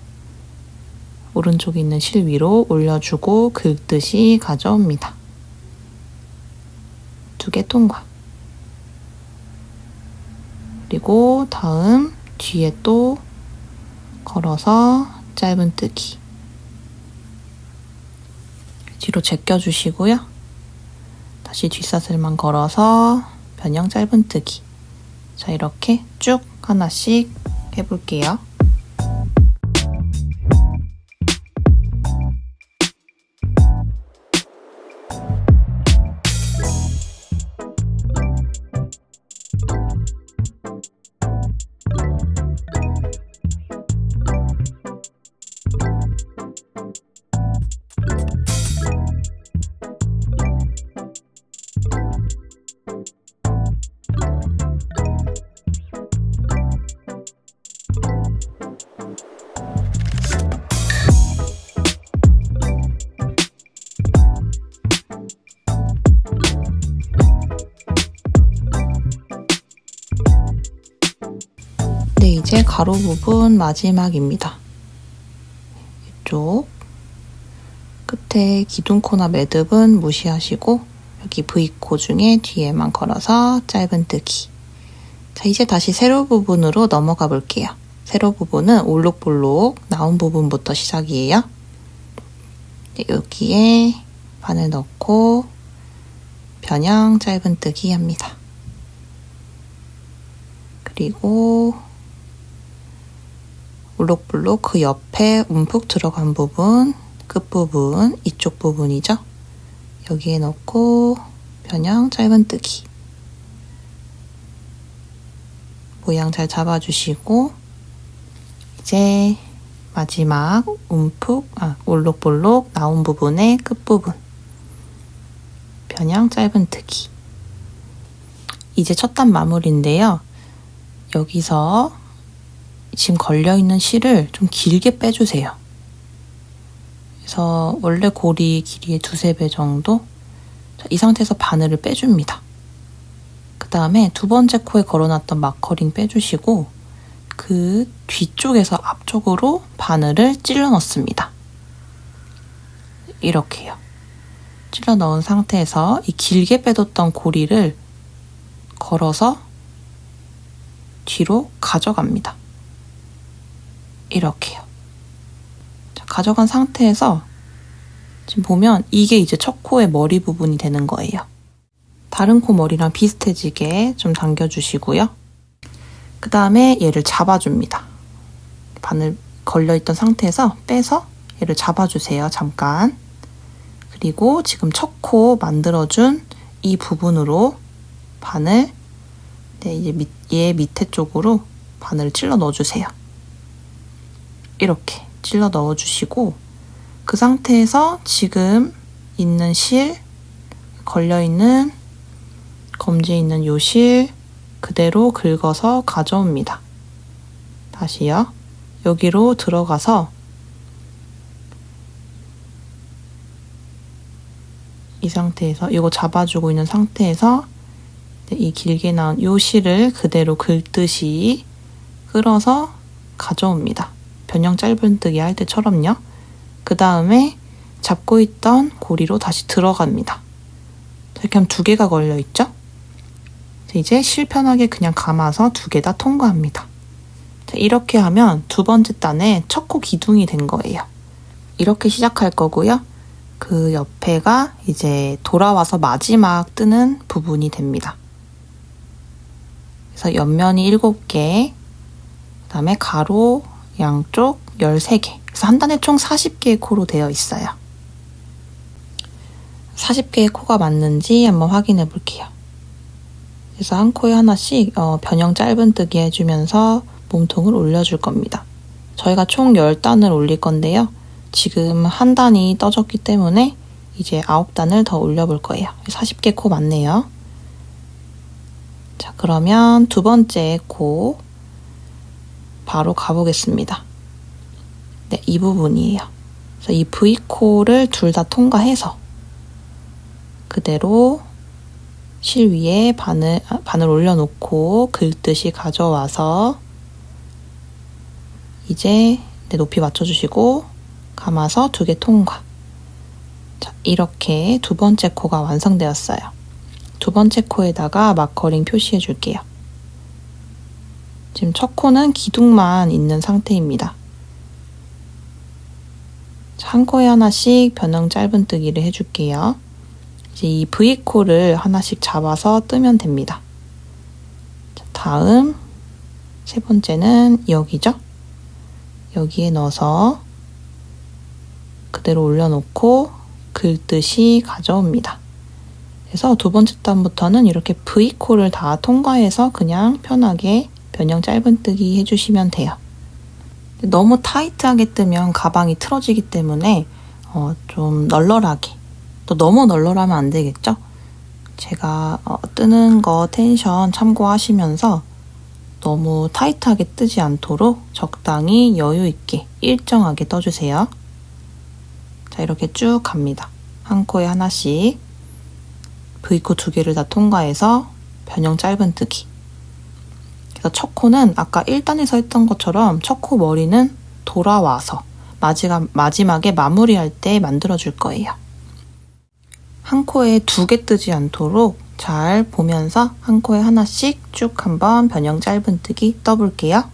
오른쪽에 있는 실 위로 올려주고 긁듯이 가져옵니다. 2개 통과. 그리고 다음 뒤에 또 걸어서 짧은뜨기. 뒤로 제껴주시고요. 다시 뒷사슬만 걸어서 변형 짧은뜨기. 자, 이렇게 쭉 하나씩 해볼게요. 이제 가로 부분 마지막입니다. 이쪽 끝에 기둥코나 매듭은 무시하시고 여기 V코 중에 뒤에만 걸어서 짧은뜨기. 자, 이제 다시 세로 부분으로 넘어가 볼게요. 세로 부분은 올록볼록 나온 부분부터 시작이에요. 여기에 바늘 넣고 변형 짧은뜨기 합니다. 그리고 울록불록 그 옆에 움푹 들어간 부분, 끝부분, 이쪽 부분이죠. 여기에 넣고 변형 짧은뜨기. 모양 잘 잡아주시고 이제 마지막 울록볼록 나온 부분의 끝부분 변형 짧은뜨기. 이제 첫 단 마무리인데요. 여기서 지금 걸려있는 실을 좀 길게 빼주세요. 그래서 원래 고리 길이의 2~3배 정도? 이 상태에서 바늘을 빼줍니다. 그 다음에 두 번째 코에 걸어놨던 마커링 빼주시고 그 뒤쪽에서 앞쪽으로 바늘을 찔러 넣습니다. 이렇게요. 찔러 넣은 상태에서 이 길게 빼뒀던 고리를 걸어서 뒤로 가져갑니다. 이렇게요. 자, 가져간 상태에서 지금 보면 이게 이제 첫 코의 머리 부분이 되는 거예요. 다른 코 머리랑 비슷해지게 좀 당겨주시고요. 그 다음에 얘를 잡아줍니다. 바늘 걸려있던 상태에서 빼서 얘를 잡아주세요. 잠깐. 그리고 지금 첫 코 만들어준 이 부분으로 바늘, 이제 얘 밑에 쪽으로 바늘을 찔러 넣어주세요. 이렇게 찔러 넣어주시고 그 상태에서 지금 있는 실, 걸려있는 검지에 있는 요 실 그대로 긁어서 가져옵니다. 다시요. 여기로 들어가서 이 상태에서 이거 잡아주고 있는 상태에서 이 길게 나온 요 실을 그대로 긁듯이 끌어서 가져옵니다. 변형 짧은뜨기 할 때처럼요. 그 다음에 잡고 있던 고리로 다시 들어갑니다. 이렇게 하면 2개가 걸려있죠? 이제 실 편하게 그냥 감아서 2개 다 통과합니다. 이렇게 하면 두 번째 단의 첫 코 기둥이 된 거예요. 이렇게 시작할 거고요. 그 옆에가 이제 돌아와서 마지막 뜨는 부분이 됩니다. 그래서 옆면이 7개, 그 다음에 가로 양쪽 13개. 그래서 한 단에 총 40개의 코로 되어 있어요. 40개의 코가 맞는지 한번 확인해 볼게요. 그래서 한 코에 하나씩 변형 짧은뜨기 해주면서 몸통을 올려줄 겁니다. 저희가 총 10단을 올릴 건데요. 지금 한 단이 떠졌기 때문에 이제 9단을 더 올려볼 거예요. 40개 코 맞네요. 자, 그러면 두 번째 코 바로 가보겠습니다. 네, 이 부분이에요. 그래서 이 V코를 둘 다 통과해서 그대로 실 위에 바늘 올려놓고 긁듯이 가져와서 이제 높이 맞춰주시고 감아서 2개 통과. 자, 이렇게 두 번째 코가 완성되었어요. 두 번째 코에다가 마커링 표시해 줄게요. 지금 첫 코는 기둥만 있는 상태입니다. 자, 한 코에 하나씩 변형 짧은뜨기를 해줄게요. 이제 이 V코를 하나씩 잡아서 뜨면 됩니다. 자, 다음 세 번째는 여기죠? 여기에 넣어서 그대로 올려놓고 긁듯이 가져옵니다. 그래서 두 번째 단부터는 이렇게 V코를 다 통과해서 그냥 편하게 변형 짧은뜨기 해주시면 돼요. 너무 타이트하게 뜨면 가방이 틀어지기 때문에 좀 널널하게, 또 너무 널널하면 안 되겠죠? 제가 뜨는 거 텐션 참고하시면서 너무 타이트하게 뜨지 않도록 적당히 여유 있게 일정하게 떠주세요. 자, 이렇게 쭉 갑니다. 한 코에 하나씩 V코 2개를 다 통과해서 변형 짧은뜨기. 그래서 첫 코는 아까 1단에서 했던 것처럼 첫 코 머리는 돌아와서 마지막에 마무리할 때 만들어줄 거예요. 한 코에 2개 뜨지 않도록 잘 보면서 한 코에 하나씩 쭉 한번 변형 짧은뜨기 떠볼게요.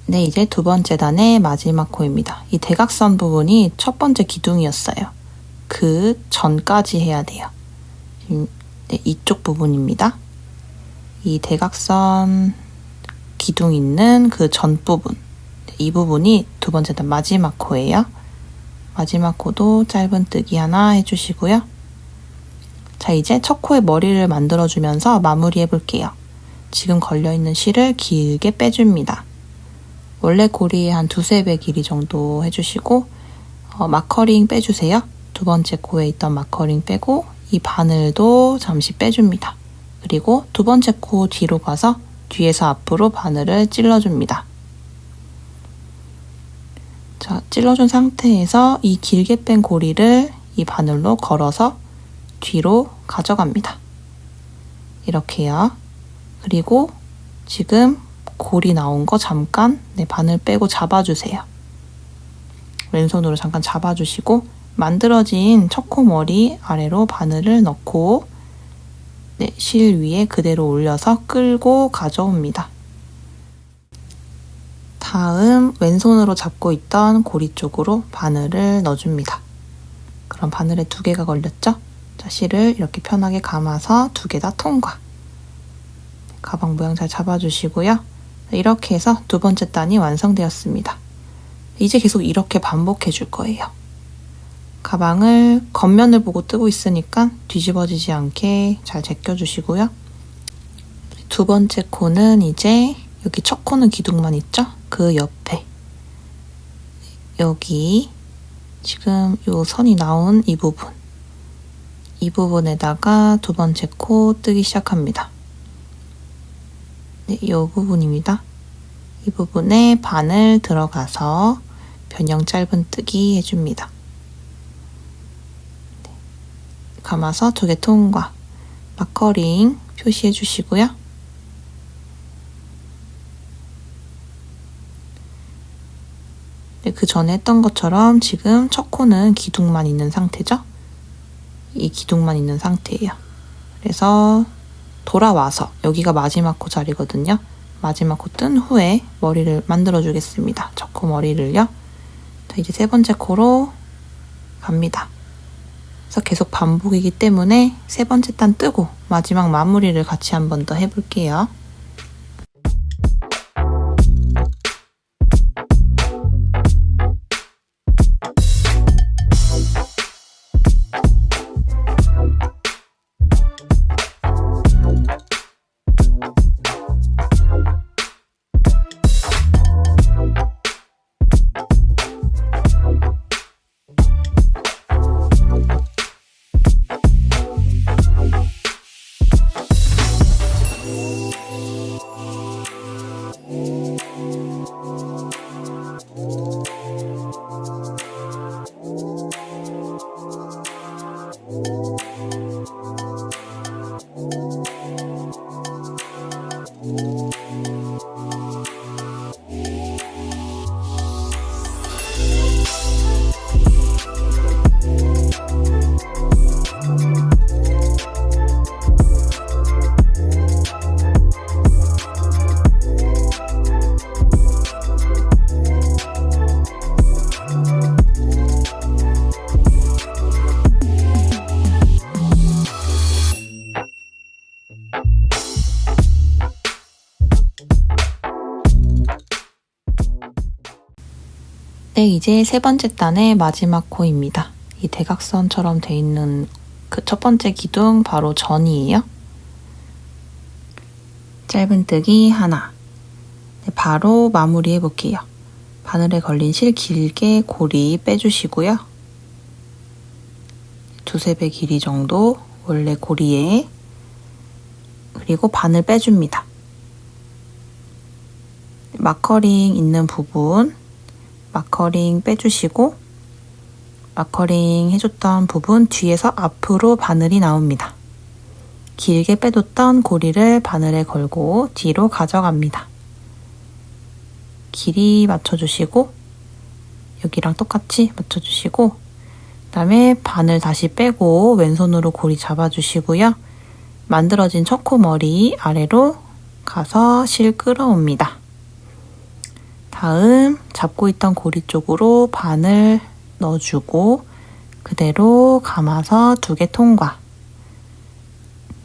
네, 이제 두 번째 단의 마지막 코입니다. 이 대각선 부분이 첫 번째 기둥이었어요. 그 전까지 해야 돼요. 네, 이쪽 부분입니다. 이 대각선 기둥 있는 그 전 부분, 이 부분이 두 번째 단 마지막 코예요. 마지막 코도 짧은뜨기 하나 해주시고요. 자, 이제 첫 코의 머리를 만들어주면서 마무리해 볼게요. 지금 걸려있는 실을 길게 빼줍니다. 원래 고리의 한 두세 배 길이 정도 해주시고 마커링 빼주세요. 두 번째 코에 있던 마커링 빼고 이 바늘도 잠시 빼줍니다. 그리고 두 번째 코 뒤로 가서 뒤에서 앞으로 바늘을 찔러줍니다. 자, 찔러준 상태에서 이 길게 뺀 고리를 이 바늘로 걸어서 뒤로 가져갑니다. 이렇게요. 그리고 지금 고리 나온 거 잠깐 바늘 빼고 잡아주세요. 왼손으로 잠깐 잡아주시고 만들어진 첫 코 머리 아래로 바늘을 넣고 실 위에 그대로 올려서 끌고 가져옵니다. 다음 왼손으로 잡고 있던 고리 쪽으로 바늘을 넣어줍니다. 그럼 바늘에 두 개가 걸렸죠? 자, 실을 이렇게 편하게 감아서 두 개 다 통과. 가방 모양 잘 잡아주시고요. 이렇게 해서 두 번째 단이 완성되었습니다. 이제 계속 이렇게 반복해 줄 거예요. 가방을 겉면을 보고 뜨고 있으니까 뒤집어지지 않게 잘 제껴주시고요. 두 번째 코는 이제 여기 첫 코는 기둥만 있죠? 그 옆에 여기 지금 요 선이 나온 이 부분, 이 부분에다가 두 번째 코 뜨기 시작합니다. 네, 이 부분입니다. 이 부분에 바늘 들어가서 변형 짧은뜨기 해줍니다. 네, 감아서 두 개 통과. 마커링 표시해 주시고요. 네, 그 전에 했던 것처럼 지금 첫 코는 기둥만 있는 상태죠? 이 기둥만 있는 상태예요. 그래서 돌아와서 여기가 마지막 코 자리거든요. 마지막 코 뜬 후에 머리를 만들어 주겠습니다. 첫 코 머리를요. 자, 이제 세 번째 코로 갑니다. 그래서 계속 반복이기 때문에 세 번째 단 뜨고 마지막 마무리를 같이 한 번 더 해볼게요. 네, 이제 세 번째 단의 마지막 코입니다. 이 대각선처럼 돼 있는 그 첫 번째 기둥 바로 전이에요. 짧은뜨기 하나. 네, 바로 마무리해 볼게요. 바늘에 걸린 실 길게 고리 빼주시고요. 두세 배 길이 정도 원래 고리에, 그리고 바늘 빼줍니다. 마커링 있는 부분 마커링 빼주시고, 마커링 해줬던 부분 뒤에서 앞으로 바늘이 나옵니다. 길게 빼뒀던 고리를 바늘에 걸고 뒤로 가져갑니다. 길이 맞춰주시고, 여기랑 똑같이 맞춰주시고, 그 다음에 바늘 다시 빼고 왼손으로 고리 잡아주시고요. 만들어진 첫 코 머리 아래로 가서 실 끌어옵니다. 다음 잡고 있던 고리 쪽으로 바늘 넣어주고 그대로 감아서 2개 통과.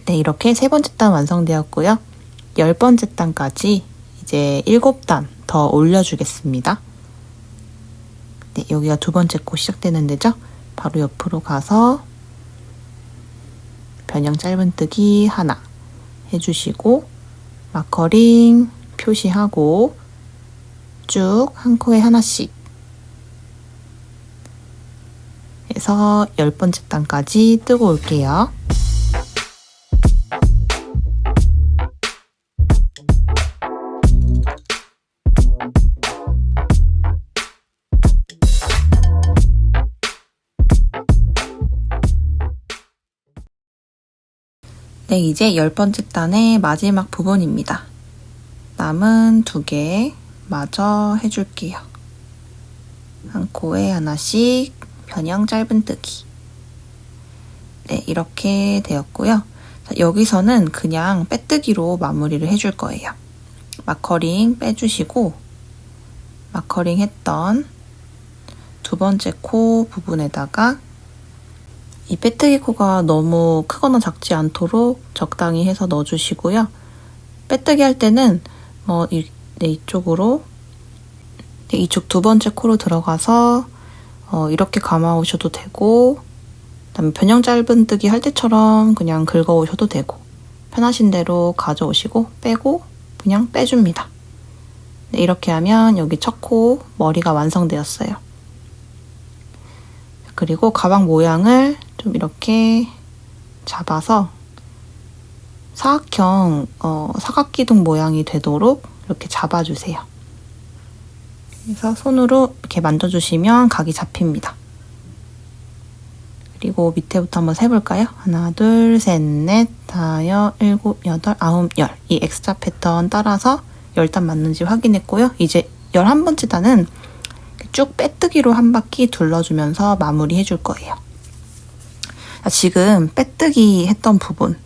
네, 이렇게 세 번째 단 완성되었고요. 10번째 단까지 이제 7단 더 올려주겠습니다. 네, 여기가 두 번째 코 시작되는 데죠. 바로 옆으로 가서 변형 짧은뜨기 하나 해주시고, 마커링 표시하고 쭉 한 코에 하나씩 해서 10번째 단까지 뜨고 올게요. 네, 이제 10번째 단의 마지막 부분입니다. 남은 2개 마저 해줄게요. 한 코에 하나씩 변형 짧은뜨기. 네, 이렇게 되었고요. 여기서는 그냥 빼뜨기로 마무리를 해줄 거예요. 마커링 빼주시고, 마커링 했던 두 번째 코 부분에다가 이 빼뜨기 코가 너무 크거나 작지 않도록 적당히 해서 넣어주시고요. 빼뜨기 할 때는 이쪽으로, 이쪽 두 번째 코로 들어가서 이렇게 감아오셔도 되고, 그다음에 변형 짧은뜨기 할 때처럼 그냥 긁어오셔도 되고, 편하신 대로 가져오시고 빼고 그냥 빼줍니다. 네, 이렇게 하면 여기 첫 코 머리가 완성되었어요. 그리고 가방 모양을 좀 이렇게 잡아서 사각형, 사각기둥 모양이 되도록 이렇게 잡아주세요. 그래서 손으로 이렇게 만져주시면 각이 잡힙니다. 그리고 밑에부터 한번 세볼까요? 하나, 둘, 셋, 넷, 다섯, 일곱, 여덟, 아홉, 열. 이 X자 패턴 따라서 10단 맞는지 확인했고요. 이제 11번째 단은 쭉 빼뜨기로 한 바퀴 둘러주면서 마무리 해줄 거예요. 지금 빼뜨기 했던 부분,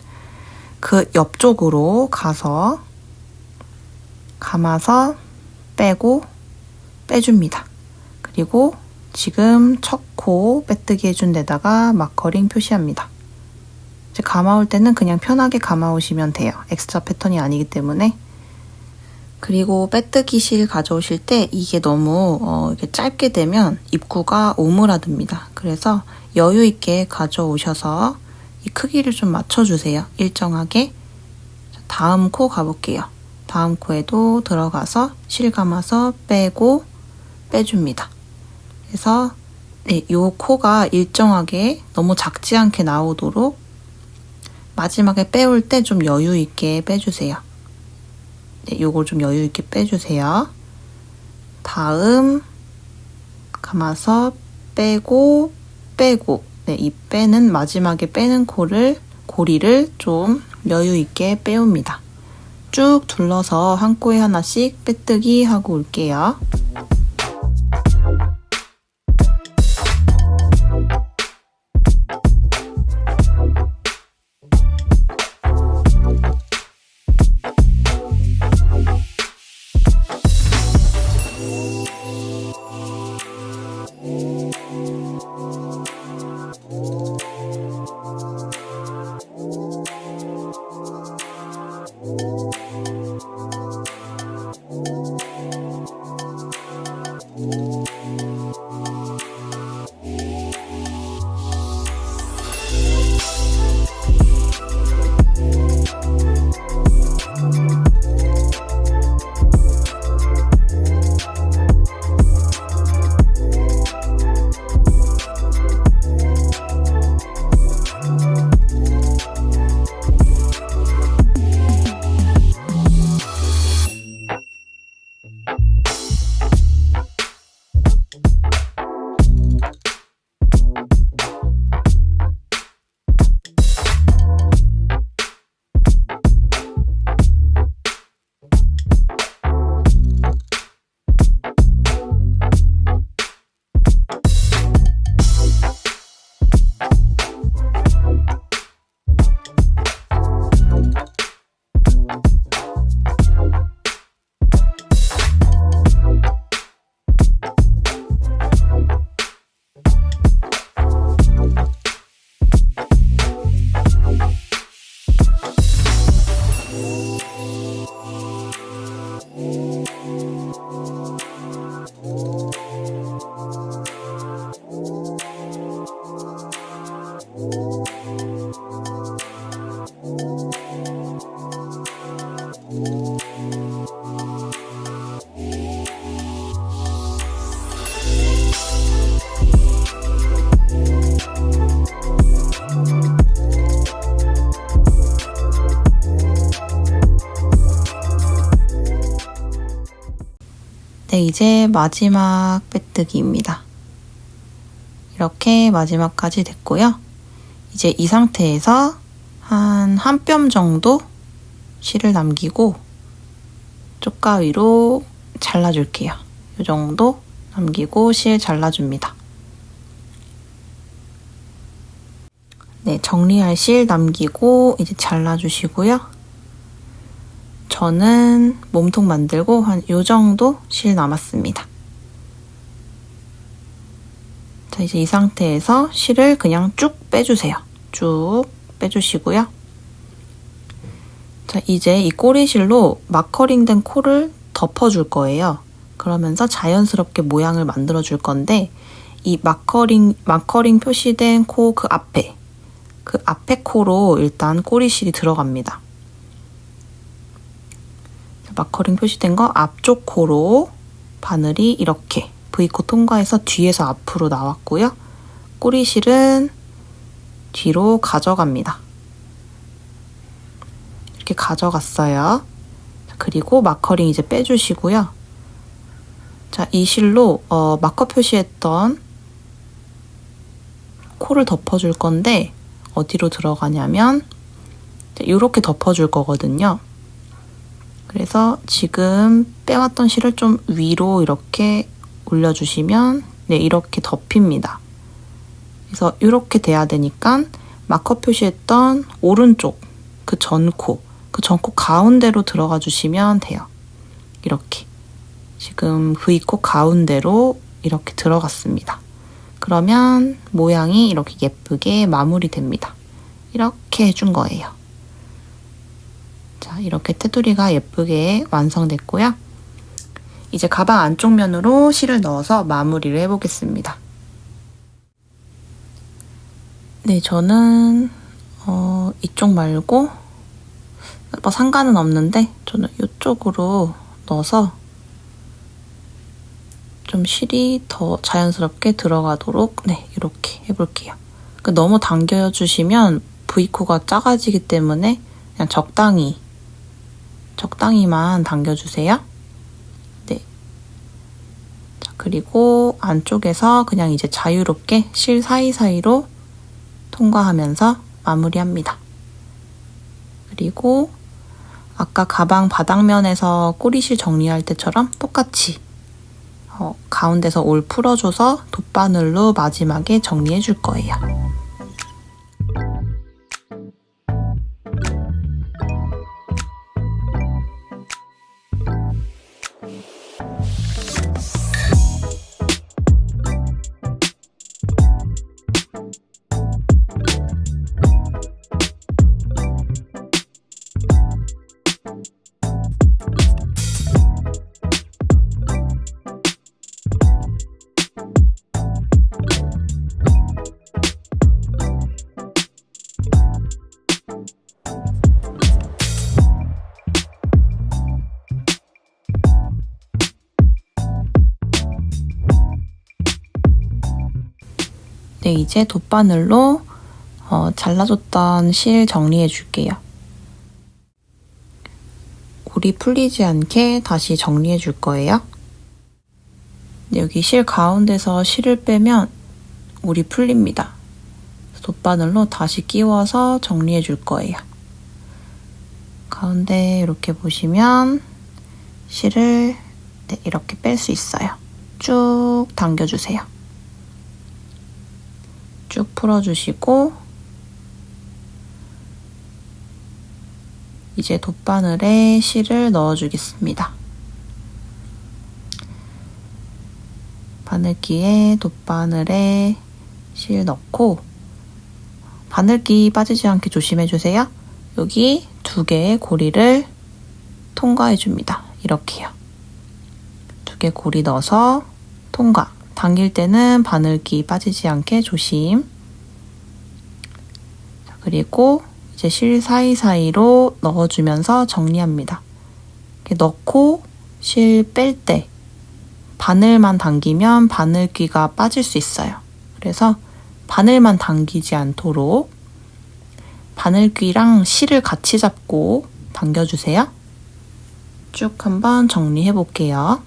그 옆쪽으로 가서 감아서 빼고 빼줍니다. 그리고 지금 첫 코 빼뜨기 해준 데다가 마커링 표시합니다. 이제 감아올 때는 그냥 편하게 감아오시면 돼요. X자 패턴이 아니기 때문에. 그리고 빼뜨기 실 가져오실 때 이게 너무 이렇게 짧게 되면 입구가 오므라듭니다. 그래서 여유 있게 가져오셔서 이 크기를 좀 맞춰주세요. 일정하게. 다음 코 가볼게요. 다음 코에도 들어가서 실 감아서 빼고 빼줍니다. 그래서 네, 요 코가 일정하게 너무 작지 않게 나오도록 마지막에 빼올 때 좀 여유 있게 빼주세요. 네, 요걸 좀 여유 있게 빼주세요. 다음 감아서 빼고 빼고, 네, 이 빼는 마지막에 빼는 고리를 좀 여유 있게 빼옵니다. 쭉 둘러서 한 코에 하나씩 빼뜨기 하고 올게요. 네, 이제 마지막 빼뜨기입니다. 이렇게 마지막까지 됐고요. 이제 이 상태에서 한 뼘 정도 실을 남기고 쪽가위로 잘라줄게요. 이 정도 남기고 실 잘라줍니다. 네, 정리할 실 남기고 이제 잘라주시고요. 저는 몸통 만들고 한 이 정도 실 남았습니다. 자, 이제 이 상태에서 실을 그냥 쭉 빼주세요. 쭉 빼주시고요. 자, 이제 이 꼬리실로 마커링된 코를 덮어줄 거예요. 그러면서 자연스럽게 모양을 만들어줄 건데 이 마커링 표시된 코 그 앞에 코로 일단 꼬리실이 들어갑니다. 마커링 표시된 거 앞쪽 코로 바늘이 이렇게 V코 통과해서 뒤에서 앞으로 나왔고요. 꼬리실은 뒤로 가져갑니다. 이렇게 가져갔어요. 그리고 마커링 이제 빼주시고요. 자, 이 실로 마커 표시했던 코를 덮어줄 건데 어디로 들어가냐면 이렇게 덮어줄 거거든요. 그래서 지금 빼왔던 실을 좀 위로 이렇게 올려주시면 네, 이렇게 덮입니다. 그래서 이렇게 돼야 되니까 마커 표시했던 오른쪽 그 전코 가운데로 들어가 주시면 돼요. 이렇게 지금 V코 가운데로 이렇게 들어갔습니다. 그러면 모양이 이렇게 예쁘게 마무리됩니다. 이렇게 해준 거예요. 자, 이렇게 테두리가 예쁘게 완성됐고요. 이제 가방 안쪽 면으로 실을 넣어서 마무리를 해보겠습니다. 네, 저는 이쪽 말고 뭐 상관은 없는데 저는 이쪽으로 넣어서 좀 실이 더 자연스럽게 들어가도록 네, 이렇게 해볼게요. 너무 당겨주시면 V코가 작아지기 때문에 그냥 적당히만 당겨주세요. 네. 자, 그리고 안쪽에서 그냥 이제 자유롭게 실 사이사이로 통과하면서 마무리합니다. 그리고 아까 가방 바닥면에서 꼬리실 정리할 때처럼 똑같이 가운데서 올 풀어줘서 돗바늘로 마지막에 정리해 줄 거예요. 네, 이제 돗바늘로 잘라줬던 실 정리해 줄게요. 고리 풀리지 않게 다시 정리해 줄 거예요. 여기 실 가운데서 실을 빼면 올이 풀립니다. 돗바늘로 다시 끼워서 정리해 줄 거예요. 가운데 이렇게 보시면 실을 네, 이렇게 뺄 수 있어요. 쭉 당겨주세요. 쭉 풀어주시고 이제 돗바늘에 실을 넣어주겠습니다. 바늘기에 돗바늘에 실 넣고 바늘기 빠지지 않게 조심해주세요. 여기 2개의 고리를 통과해줍니다. 이렇게요. 2개 고리 넣어서 통과. 당길 때는 바늘기 빠지지 않게 조심. 자, 그리고 이제 실 사이사이로 넣어주면서 정리합니다. 이렇게 넣고 실 뺄 때 바늘만 당기면 바늘귀가 빠질 수 있어요. 그래서 바늘만 당기지 않도록 바늘귀랑 실을 같이 잡고 당겨주세요. 쭉 한번 정리해 볼게요.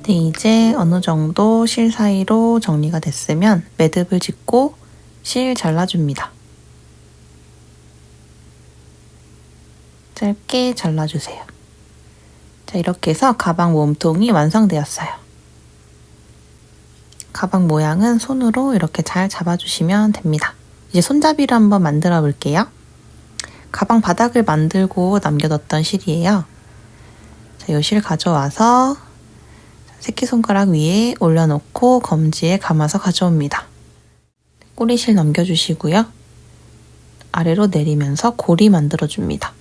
네, 이제 어느 정도 실 사이로 정리가 됐으면 매듭을 짓고 실 잘라줍니다. 짧게 잘라주세요. 자, 이렇게 해서 가방 몸통이 완성되었어요. 가방 모양은 손으로 이렇게 잘 잡아주시면 됩니다. 이제 손잡이를 한번 만들어 볼게요. 가방 바닥을 만들고 남겨뒀던 실이에요. 자, 이 실 가져와서 새끼손가락 위에 올려놓고 검지에 감아서 가져옵니다. 꼬리실 넘겨주시고요. 아래로 내리면서 고리 만들어줍니다.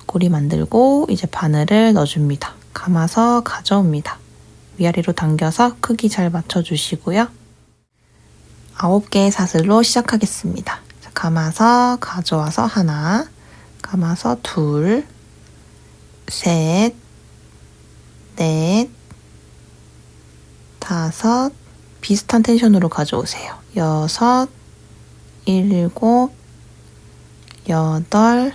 고리 만들고 이제 바늘을 넣어줍니다. 감아서 가져옵니다. 위아래로 당겨서 크기 잘 맞춰주시고요. 9개의 사슬로 시작하겠습니다. 감아서 가져와서 하나, 감아서 둘, 셋, 넷, 다섯, 비슷한 텐션으로 가져오세요. 여섯, 일곱, 여덟,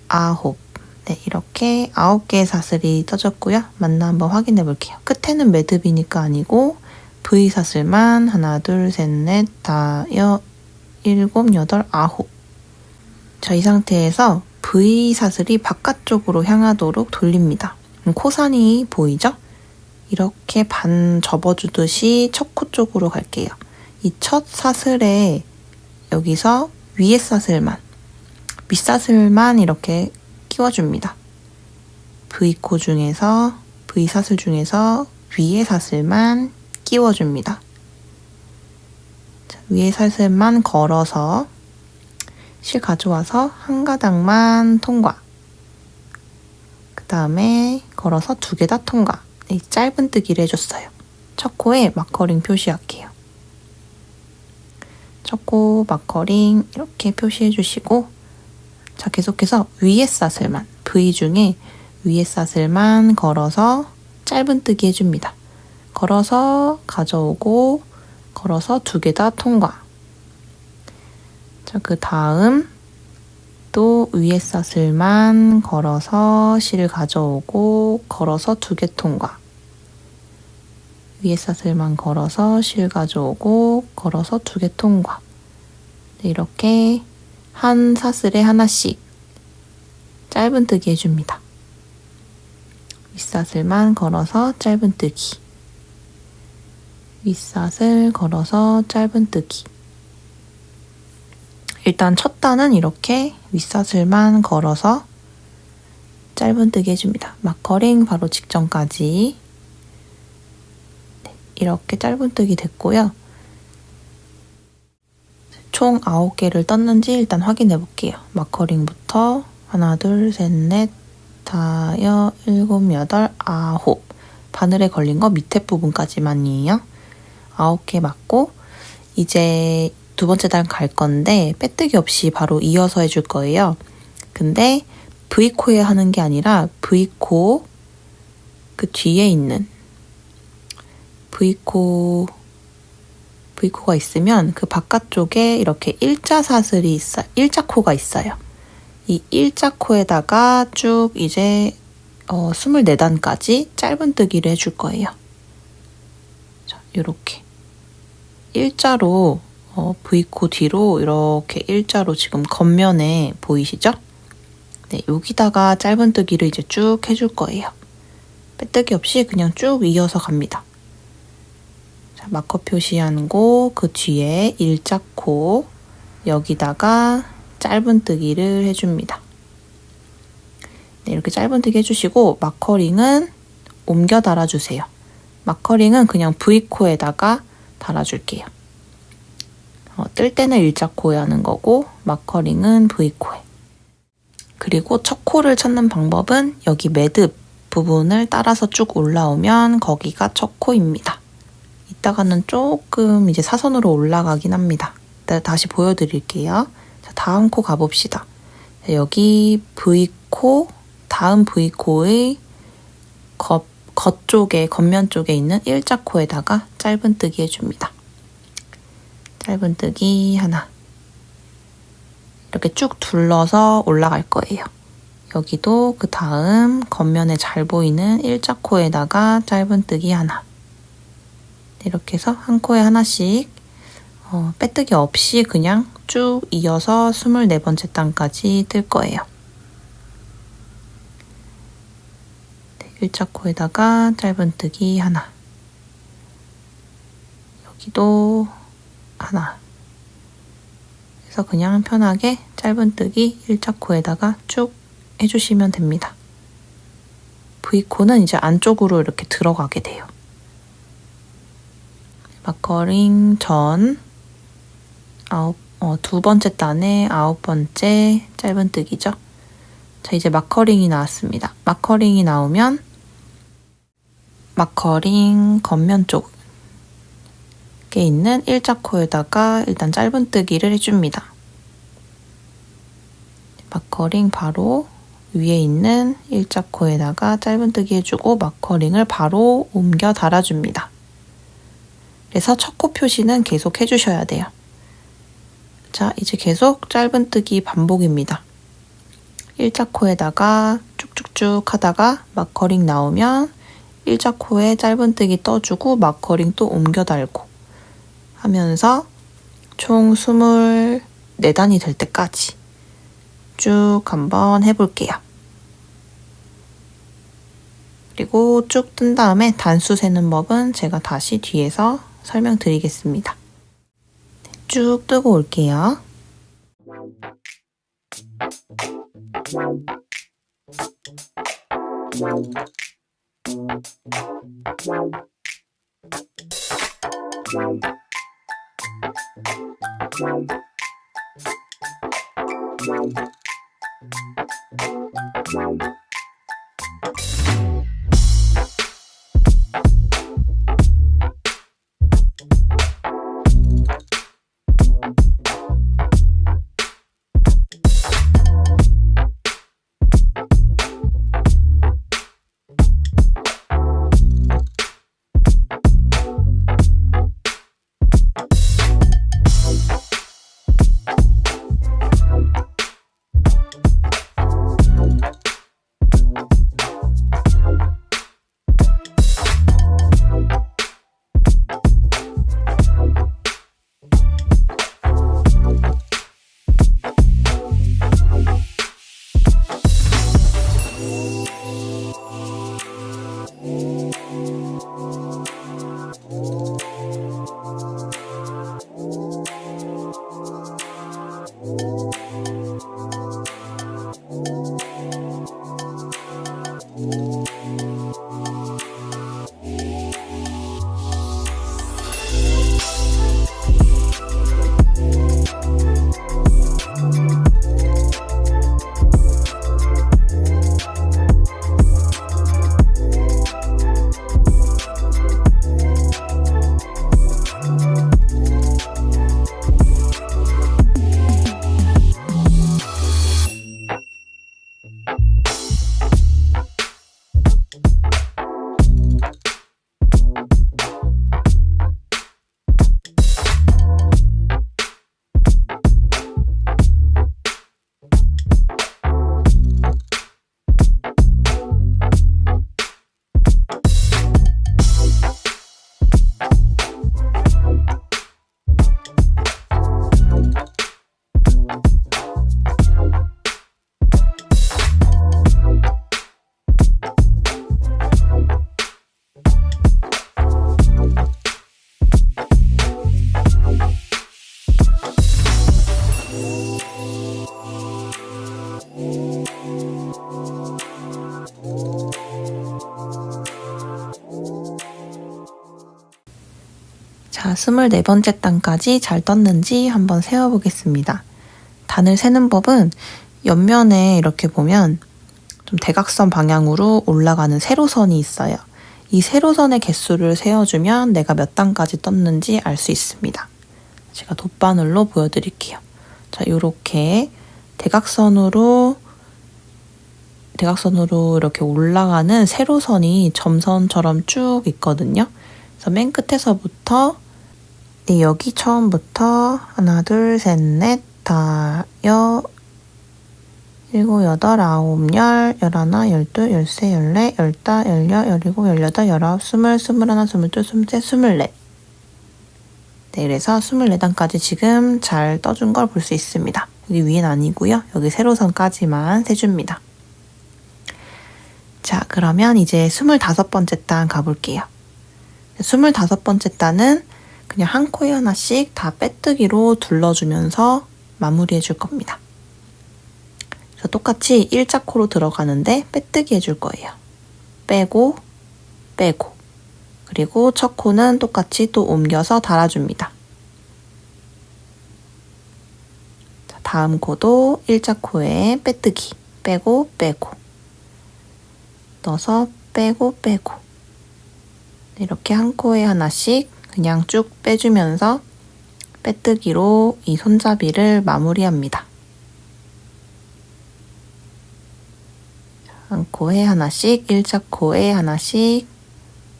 아홉. 네, 이렇게 9개의 사슬이 떠졌고요. 맞나 한번 확인해 볼게요. 끝에는 매듭이니까 아니고 V 사슬만 하나, 둘, 셋, 넷, 다, 일곱, 여덟, 아홉. 자, 이 상태에서 V 사슬이 바깥쪽으로 향하도록 돌립니다. 코선이 보이죠? 이렇게 반 접어주듯이 첫 코 쪽으로 갈게요. 이 첫 사슬에 여기서 위에 사슬만, 윗사슬만 이렇게 끼워줍니다. V코 중에서, V사슬 중에서 위에 사슬만 끼워줍니다. 자, 위에 사슬만 걸어서 실 가져와서 한 가닥만 통과. 그 다음에 걸어서 2개 다 통과. 네, 짧은뜨기를 해줬어요. 첫 코에 마커링 표시할게요. 첫 코 마커링 이렇게 표시해주시고, 자, 계속해서 위에 사슬만, V 중에 위에 사슬만 걸어서 짧은뜨기 해줍니다. 걸어서 가져오고, 걸어서 2개 다 통과. 자, 그 다음 또 위에 사슬만 걸어서 실을 가져오고, 걸어서 2개 통과. 위에 사슬만 걸어서 실 가져오고, 걸어서 2개 통과. 네, 이렇게 한 사슬에 하나씩 짧은뜨기 해줍니다. 윗사슬만 걸어서 짧은뜨기. 윗사슬 걸어서 짧은뜨기. 일단 첫 단은 이렇게 윗사슬만 걸어서 짧은뜨기 해줍니다. 마커링 바로 직전까지. 네, 이렇게 짧은뜨기 됐고요. 총 9개를 떴는지 일단 확인해 볼게요. 마커링부터 하나, 둘, 셋, 넷, 다섯, 일곱, 여덟, 아홉. 바늘에 걸린 거 밑에 부분까지만이에요. 9개 맞고 이제 두 번째 단 갈 건데 빼뜨기 없이 바로 이어서 해줄 거예요. 근데 V코에 하는 게 아니라 V코 그 뒤에 있는 V코가 있으면 그 바깥쪽에 이렇게 일자 사슬이 있어요. 일자코가 있어요. 이 일자코에다가 쭉 이제 24단까지 짧은뜨기를 해줄 거예요. 자, 요렇게 일자로 V코 뒤로 이렇게 일자로 지금 겉면에 보이시죠? 네, 여기다가 짧은뜨기를 이제 쭉 해줄 거예요. 빼뜨기 없이 그냥 쭉 이어서 갑니다. 자, 마커 표시한 곳, 그 뒤에 일자코, 여기다가 짧은뜨기를 해줍니다. 네, 이렇게 짧은뜨기 해주시고 마커링은 옮겨 달아주세요. 마커링은 그냥 V코에다가 달아줄게요. 뜰 때는 일자코에 하는 거고 마커링은 V코에. 그리고 첫 코를 찾는 방법은 여기 매듭 부분을 따라서 쭉 올라오면 거기가 첫 코입니다. 이따가는 조금 이제 사선으로 올라가긴 합니다. 이따 다시 보여드릴게요. 자, 다음 코 가봅시다. 여기 V코, 다음 V코의 겉쪽에, 겉면 쪽에 있는 일자코에다가 짧은뜨기 해줍니다. 짧은뜨기 하나. 이렇게 쭉 둘러서 올라갈 거예요. 여기도 그 다음 겉면에 잘 보이는 일자코에다가 짧은뜨기 하나. 이렇게 해서 한 코에 하나씩 빼뜨기 없이 그냥 쭉 이어서 24번째 단까지 뜰 거예요. 네, 일자코에다가 짧은뜨기 하나. 여기도 하나. 그래서 그냥 편하게 짧은뜨기 일자코에다가 쭉 해주시면 됩니다. V코는 이제 안쪽으로 이렇게 들어가게 돼요. 마커링 전 두 번째 단에 9번째 짧은뜨기죠. 자, 이제 마커링이 나왔습니다. 마커링이 나오면 마커링 겉면 쪽에 있는 일자코에다가 일단 짧은뜨기를 해줍니다. 마커링 바로 위에 있는 일자코에다가 짧은뜨기 해주고 마커링을 바로 옮겨 달아줍니다. 그래서 첫 코 표시는 계속 해주셔야 돼요. 자, 이제 계속 짧은뜨기 반복입니다. 일자코에다가 쭉쭉쭉 하다가 마커링 나오면 일자코에 짧은뜨기 떠주고 마커링 또 옮겨 달고 하면서 총 24단이 될 때까지 쭉 한번 해볼게요. 그리고 쭉 뜬 다음에 단수 세는 법은 제가 다시 뒤에서 설명드리겠습니다. 쭉 뜨고 올게요. 자, 24번째 단까지 잘 떴는지 한번 세어보겠습니다. 단을 세는 법은 옆면에 이렇게 보면 좀 대각선 방향으로 올라가는 세로선이 있어요. 이 세로선의 개수를 세어주면 내가 몇 단까지 떴는지 알 수 있습니다. 제가 돗바늘로 보여드릴게요. 자, 요렇게 대각선으로 이렇게 올라가는 세로선이 점선처럼 쭉 있거든요. 그래서 맨 끝에서부터 여기 처음부터 하나, 둘, 셋, 넷, 다, 일곱, 여덟, 아홉, 열, 열하나, 열둘, 열세, 열네, 열다, 열여, 열일곱, 열여덟, 열아홉, 스물, 스물하나, 스물둘, 스물셋, 스물넷. 네, 그래서 24단까지 지금 잘 떠준 걸 볼 수 있습니다. 여기 위엔 아니고요. 여기 세로선까지만 세줍니다. 자, 그러면 이제 25번째 단 가볼게요. 25번째 단은 그냥 한 코에 하나씩 다 빼뜨기로 둘러주면서 마무리해 줄 겁니다. 그래서 똑같이 일자코로 들어가는데 빼뜨기 해줄 거예요. 빼고, 빼고. 그리고 첫 코는 똑같이 또 옮겨서 달아줍니다. 자, 다음 코도 일자코에 빼뜨기. 빼고, 빼고. 넣어서 빼고, 빼고. 이렇게 한 코에 하나씩 그냥 쭉 빼주면서 빼뜨기로 이 손잡이를 마무리합니다. 한 코에 하나씩, 일자코에 하나씩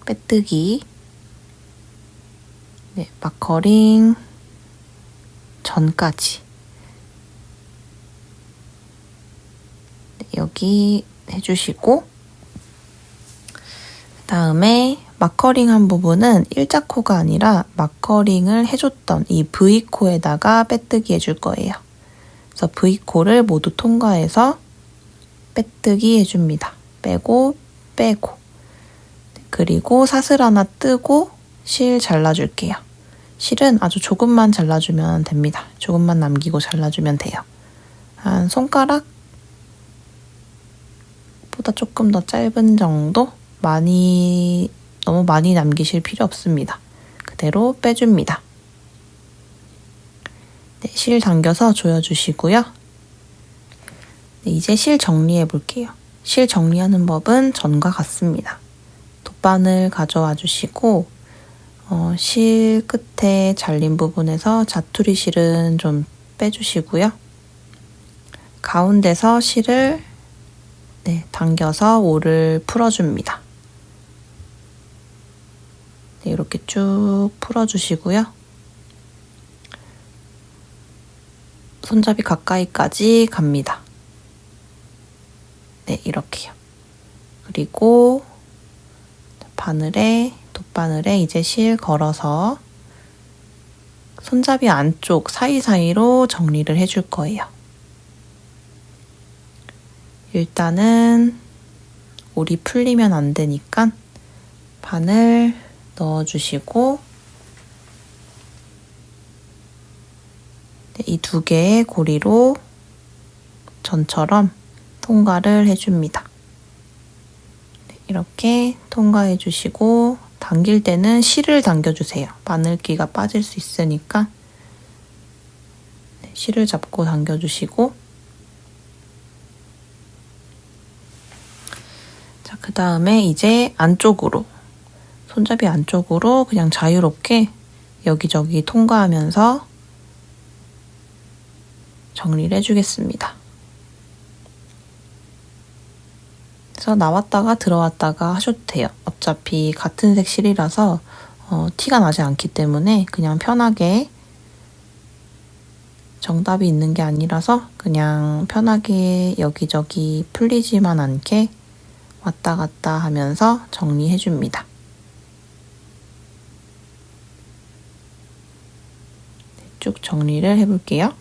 빼뜨기. 네, 마커링 전까지. 네, 여기 해주시고, 그 다음에 마커링 한 부분은 일자코가 아니라 마커링을 해줬던 이 V코에다가 빼뜨기 해줄 거예요. 그래서 V코를 모두 통과해서 빼뜨기 해줍니다. 빼고, 빼고. 그리고 사슬 하나 뜨고 실 잘라줄게요. 실은 아주 조금만 잘라주면 됩니다. 조금만 남기고 잘라주면 돼요. 한 손가락보다 조금 더 짧은 정도? 너무 많이 남기실 필요 없습니다. 그대로 빼줍니다. 네, 실 당겨서 조여주시고요. 네, 이제 실 정리해 볼게요. 실 정리하는 법은 전과 같습니다. 돗바늘 가져와 주시고 실 끝에 잘린 부분에서 자투리 실은 좀 빼주시고요. 가운데서 실을 당겨서 올을 풀어줍니다. 네, 이렇게 쭉 풀어주시고요. 손잡이 가까이까지 갑니다. 네, 이렇게요. 그리고 돗바늘에 이제 실 걸어서 손잡이 안쪽 사이사이로 정리를 해줄 거예요. 일단은 올이 풀리면 안 되니까 바늘 넣어주시고 이 두 개의 고리로 전처럼 통과를 해줍니다. 이렇게 통과해 주시고 당길 때는 실을 당겨주세요. 바늘기가 빠질 수 있으니까 실을 잡고 당겨주시고 자, 그 다음에 이제 안쪽으로 손잡이 안쪽으로 그냥 자유롭게 여기저기 통과하면서 정리를 해주겠습니다. 그래서 나왔다가 들어왔다가 하셔도 돼요. 어차피 같은 색 실이라서 티가 나지 않기 때문에 그냥 편하게 정답이 있는 게 아니라서 그냥 편하게 여기저기 풀리지만 않게 왔다 갔다 하면서 정리해줍니다. 쭉 정리를 해볼게요.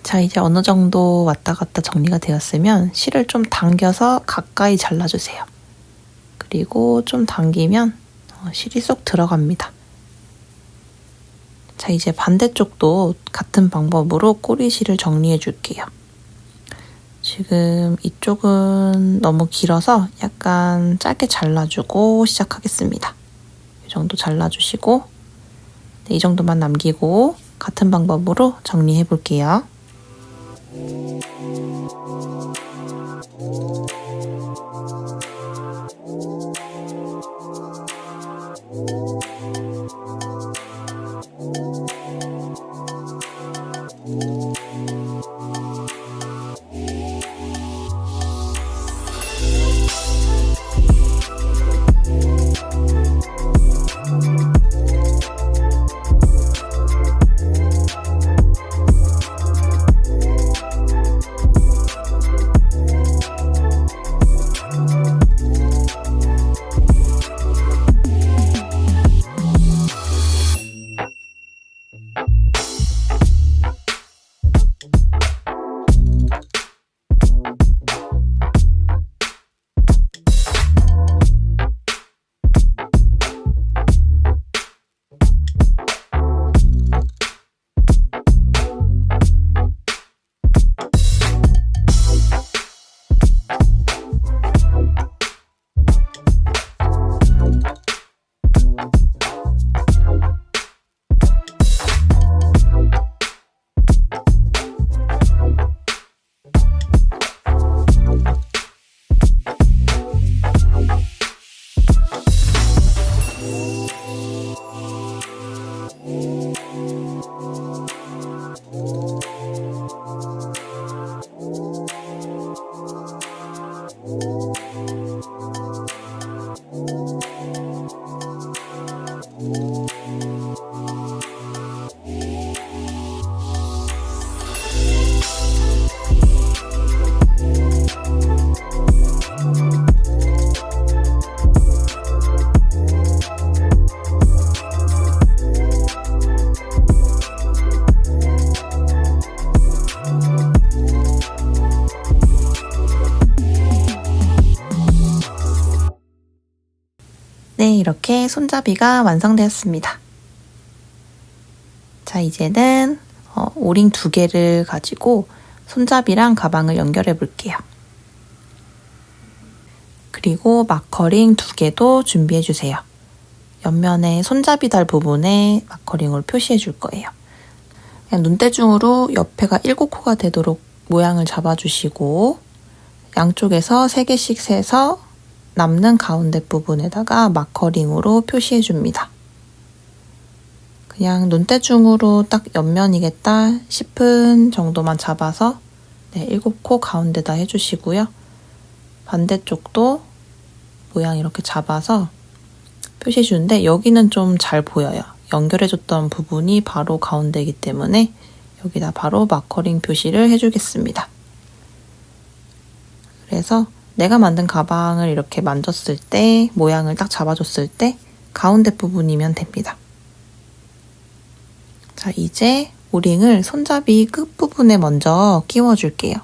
자, 이제 어느 정도 왔다 갔다 정리가 되었으면 실을 좀 당겨서 가까이 잘라주세요. 그리고 좀 당기면 실이 쏙 들어갑니다. 자, 이제 반대쪽도 같은 방법으로 꼬리실을 정리해 줄게요. 지금 이쪽은 너무 길어서 약간 짧게 잘라주고 시작하겠습니다. 이 정도 잘라주시고, 네, 이 정도만 남기고 같은 방법으로 정리해 볼게요. 네, 이렇게 손잡이가 완성되었습니다. 자, 이제는 오링 2개를 가지고 손잡이랑 가방을 연결해 볼게요. 그리고 마커링 2개도 준비해 주세요. 옆면에 손잡이 달 부분에 마커링으로 표시해 줄 거예요. 그냥 눈대중으로 옆에가 7코가 되도록 모양을 잡아주시고 양쪽에서 3개씩 세서 남는 가운데 부분에다가 마커링으로 표시해 줍니다. 그냥 눈대중으로 딱 옆면이겠다 싶은 정도만 잡아서 7코 가운데다 해주시고요. 반대쪽도 모양 이렇게 잡아서 표시해 주는데 여기는 좀 잘 보여요. 연결해줬던 부분이 바로 가운데이기 때문에 여기다 바로 마커링 표시를 해주겠습니다. 그래서 내가 만든 가방을 이렇게 만졌을 때 모양을 딱 잡아줬을 때 가운데 부분이면 됩니다. 자, 이제 오링을 손잡이 끝부분에 먼저 끼워줄게요.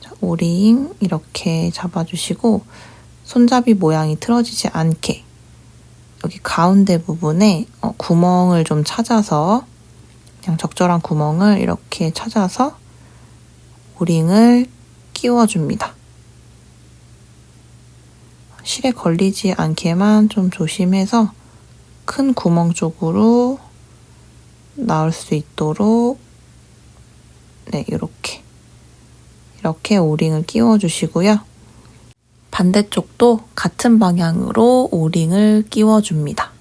자, 오링 이렇게 잡아주시고 손잡이 모양이 틀어지지 않게 여기 가운데 부분에 구멍을 좀 찾아서 그냥 적절한 구멍을 이렇게 찾아서 오링을 끼워줍니다. 실에 걸리지 않게만 좀 조심해서 큰 구멍 쪽으로 나올 수 있도록 이렇게 오링을 끼워주시고요. 반대쪽도 같은 방향으로 오링을 끼워줍니다.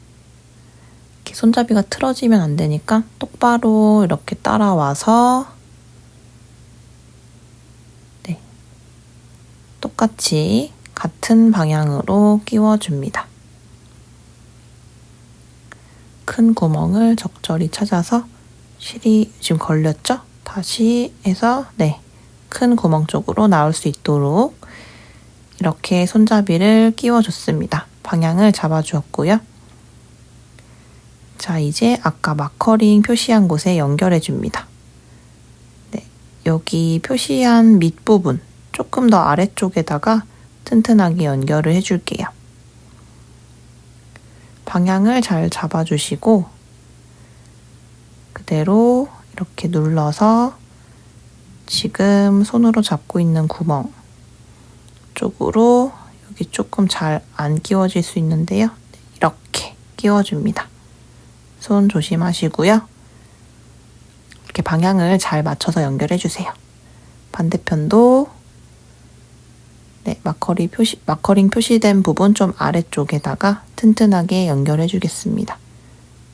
이렇게 손잡이가 틀어지면 안 되니까 똑바로 이렇게 따라와서 똑같이 같은 방향으로 끼워줍니다. 큰 구멍을 적절히 찾아서 실이 지금 걸렸죠? 다시 해서 큰 구멍 쪽으로 나올 수 있도록 이렇게 손잡이를 끼워줬습니다. 방향을 잡아주었고요. 자, 이제 아까 마커링 표시한 곳에 연결해줍니다. 여기 표시한 밑부분 조금 더 아래쪽에다가 튼튼하게 연결을 해줄게요. 방향을 잘 잡아주시고 그대로 이렇게 눌러서 지금 손으로 잡고 있는 구멍 쪽으로 여기 조금 잘 안 끼워질 수 있는데요. 이렇게 끼워줍니다. 손 조심하시고요. 이렇게 방향을 잘 맞춰서 연결해주세요. 반대편도 마커링 표시된 부분 좀 아래쪽에다가 튼튼하게 연결해주겠습니다.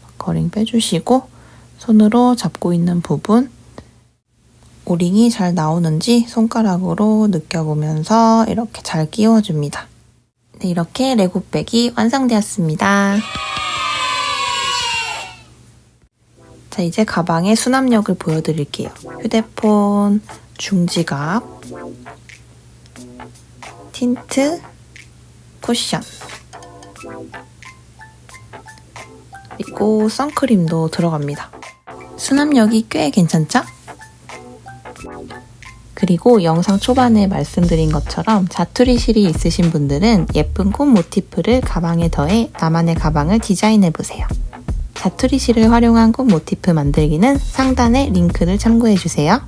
마커링 빼주시고 손으로 잡고 있는 부분 오링이 잘 나오는지 손가락으로 느껴보면서 이렇게 잘 끼워줍니다. 네, 이렇게 레고백이 완성되었습니다. 자, 이제 가방의 수납력을 보여드릴게요. 휴대폰, 중지갑, 틴트, 쿠션, 그리고 선크림도 들어갑니다. 수납력이 꽤 괜찮죠? 그리고 영상 초반에 말씀드린 것처럼 자투리 실이 있으신 분들은 예쁜 꽃 모티프를 가방에 더해 나만의 가방을 디자인해보세요. 자투리 실을 활용한 꽃 모티프 만들기는 상단에 링크를 참고해주세요.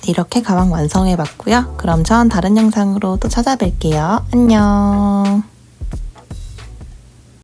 이렇게 가방 완성해봤고요. 그럼 전 다른 영상으로 또 찾아뵐게요. 안녕.